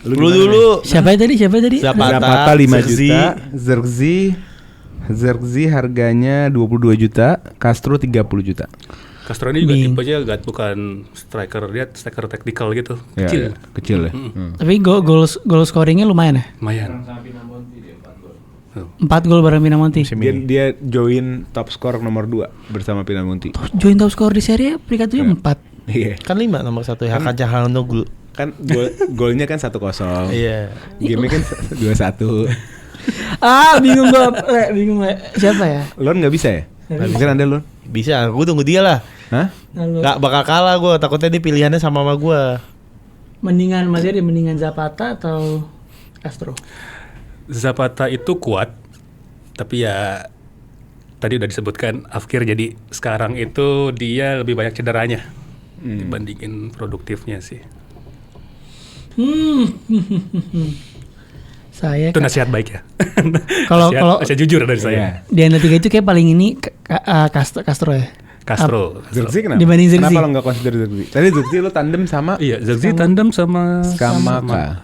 Lu dulu. Siapa tadi? Zapata 5 juta, Zirkzee harganya 22 juta, Castro 30 juta. Castro ini juga tipenya bukan striker, dia striker teknikal gitu. Kecil. Kecil ya. Tapi gol scoringnya lumayan ya? Lumayan. 4 gol bareng Pinamonti. Dia join top skor nomor 2 bersama Pinamonti. Join top skor di Serie A peringkat 4. Iya. Kan 5 nomor 1 ya. Hakan Calhanoglu. Kan golnya kan 1-0. Iya. Game kan 2-1. Bingung gua. Siapa ya? Lon nggak bisa ya? Mungkin Anda Lon. Bisa, gue tunggu dia lah. Hah? Gak bakal kalah gue, takutnya dia pilihannya sama gue. Mendingan Zapata atau Castro? Zapata itu kuat, tapi ya tadi udah disebutkan Afkir, jadi sekarang itu dia lebih banyak cederanya dibandingin produktifnya sih. Saya Itu nasihat baik ya. Kalau nasihat jujur dari saya. di antara 3 itu kayak paling ini Castro ya. Castro. Zirkzee kenapa? Dibanding Zirkzee. Kenapa lo nggak consider Zirkzee? Tadi Zirkzee lo tandem sama Zirkzee tandem sama Skamaka.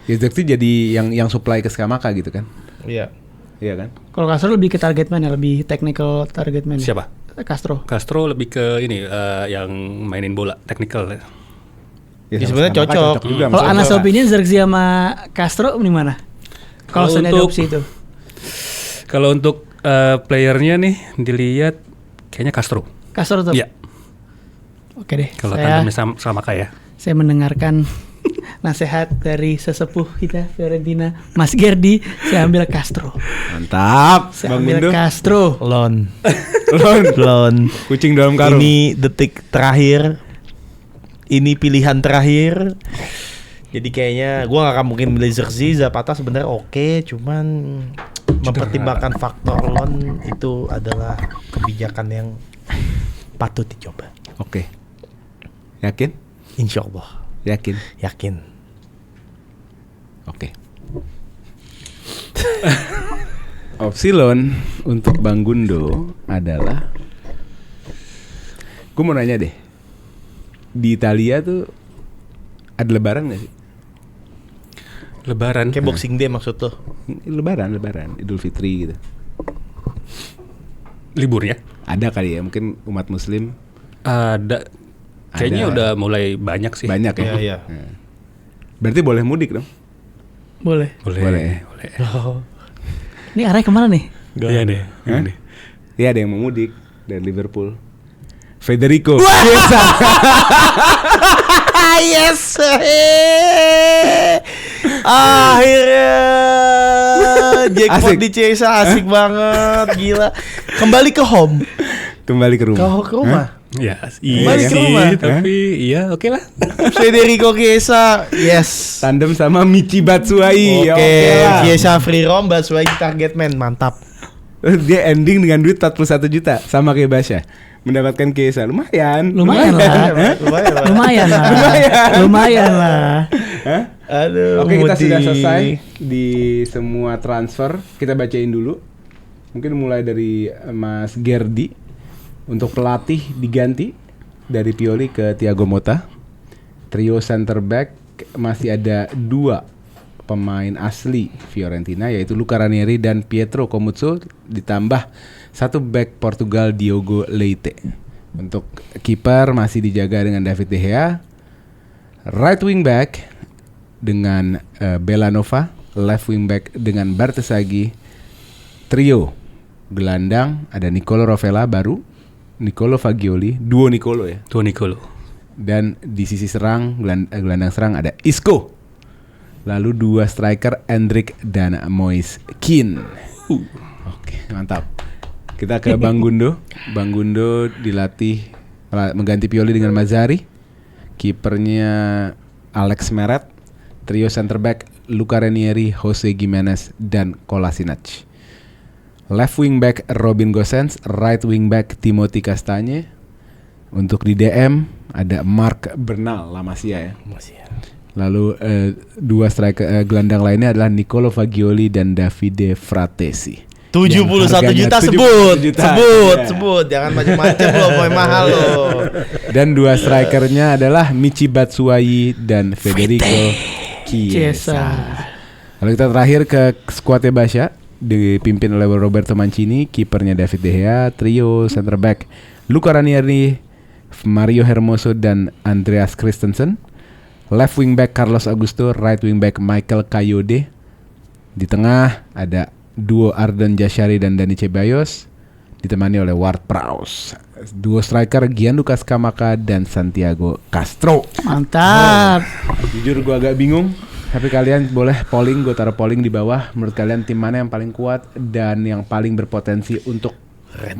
Ya Zirkzee jadi yang supply ke Skamaka gitu kan? Iya. Iya kan? Kalau Castro lebih ke target man ya, lebih technical target man. Siapa? Castro lebih ke ini yang mainin bola, teknikal. Ya sebenarnya cocok. juga. Kalau Anas opinion Zirkzee sama Castro di mana? Kalau seni adopsi itu. Kalau untuk playernya nih dilihat kayaknya Castro tuh. Iya. Oke deh. Kalau tandemnya sama kayak. Saya mendengarkan nasihat dari sesepuh kita Fiorentina, Mas Gerdi, saya ambil Castro. Mantap. Saya ambil Castro. Lon. Kucing dalam karung. Ini detik terakhir. Ini pilihan terakhir. Jadi kayaknya gue gak akan mungkin beli Zirkzee. Zapata sebenarnya oke, cuman mempertimbangkan faktor Lon itu adalah kebijakan yang patut dicoba. Oke. Yakin? Insyaallah. Yakin. Oke. Opsi loan untuk Bang Gundo adalah, gue mau nanya deh, di Italia tuh ada Lebaran nggak sih? Lebaran. Kayak Boxing Day maksud lo? Lebaran, Idul Fitri gitu. Liburnya? Ada kali ya, mungkin umat Muslim. Ada. Kayaknya udah mulai banyak sih. Banyak ya. Iya. Nah. Berarti boleh mudik dong? Boleh. Ini arahnya kemana nih? Iya deh. Iya, ada yang mau mudik dari Liverpool. Federico Chiesa. Yes. Akhirnya jackpot di Chiesa, asik banget, gila. Kembali ke home. Kembali ke rumah. Ke rumah. Ya, Kembali ke rumah. Tapi iya oke lah. Federico Chiesa, yes. Tandem sama Michy Batshuayi. Oke, lah. Chiesa free roam, Batshuayi target man, mantap. Dia ending dengan duit 41 juta sama kayak Basya. Mendapatkan Chiesa lumayan lah. Aduh. Oke, kita sudah selesai di semua transfer. Kita bacain dulu. Mungkin mulai dari Mas Gerdi. Untuk pelatih diganti dari Pioli ke Thiago Motta. Trio center back masih ada 2 pemain asli Fiorentina, yaitu Luca Ranieri dan Pietro Comuzzo, ditambah 1 back Portugal, Diogo Leite. Untuk kiper masih dijaga dengan David De Gea. Right wing back dengan Belanova, left wing back dengan Bartesaghi. Trio gelandang ada Nicolo Rovella baru, Nicolo Fagioli, duo Nicolo ya. Duo Nicolo. Dan di sisi serang gelandang serang ada Isco. Lalu 2 striker Endrick dan Moise Kean. Oke, mantap. Kita ke Bang Gundo. Bang Gundo dilatih mengganti Pioli dengan Mazzari. Kipernya Alex Meret. Trio center back Luca Ranieri, Jose Gimenez dan Kolasinac. Left wing back Robin Gosens, right wing back Timothy Castagne. Untuk di DM ada Marc Bernal, La Masia ya. Lalu 2 striker gelandang lainnya adalah Nicolo Fagioli dan Davide Fratesi. 71 juta sebut. Jangan macam-macam loh, mau mahal loh. Dan 2 strikernya adalah Michi Batshuayi dan Federico Chiesa. Lalu kita terakhir ke skuadnya Basya, dipimpin oleh Roberto Mancini, kipernya David De Gea, trio center back Luca Ranieri, Mario Hermoso dan Andreas Christensen. Left wing back Carlos Augusto, right wing back Michael Kayode. Di tengah ada duo Arden Jashari dan Dani Ceballos, ditemani oleh Ward Prowse. Duo striker Gianluca Scamacca dan Santiago Castro. Mantap. Jujur gue agak bingung, tapi kalian boleh polling, gue taruh polling di bawah. Menurut kalian tim mana yang paling kuat dan yang paling berpotensi untuk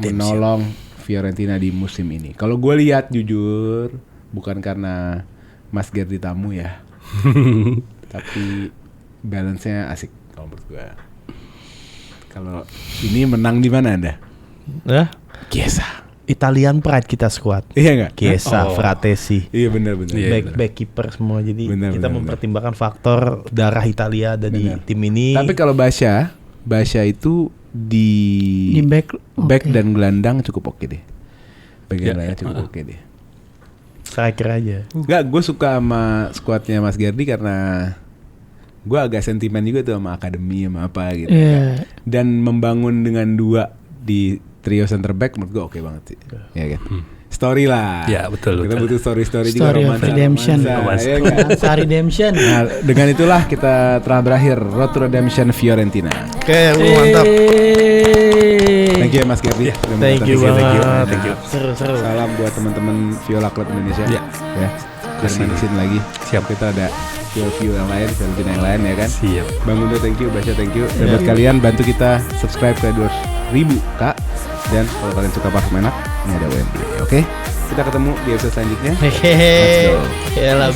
menolong Fiorentina di musim ini? Kalau gue lihat jujur, bukan karena Mas Gerdi tamu ya, tapi balance-nya asik kalau menurut gue. Kalau ini menang di mana Anda? Chiesa. Italian pride kita squad. Iya enggak? Chiesa, Fratesi. Iya benar. Back keeper semua. Jadi kita mempertimbangkan faktor darah Italia ada di tim ini. Tapi kalau Basya itu di back dan gelandang cukup oke deh. Back dan gelandang cukup oke deh. Striker aja. Enggak, gue suka sama squadnya Mas Gerdi karena gue agak sentimen juga tuh sama akademi sama apa gitu. Dan membangun dengan 2 di trio center back menurut gue oke banget sih. Ya kan? Story lah. Ya betul. Kita butuh story Story juga, of redemption. romansa Redemption. Nah, dengan itulah kita telah berakhir Road to Redemption Fiorentina. Oke, mantap. Thank you Mas Gerdi. Thank you banget. Thank you. Seru. Salam buat teman-teman Viola Club Indonesia. Ya. Kesini lagi. Siap, kita ada view yang lain, Fiorentina yang lain ya kan. Siap. Bang Undo thank you, Basya thank you. Dan buat kalian bantu kita subscribe ke 2.000 Kak. Dan kalau kalian suka parfum enak, ini ada WMD. Oke? Kita ketemu di episode selanjutnya. Hehehe. Ya lah,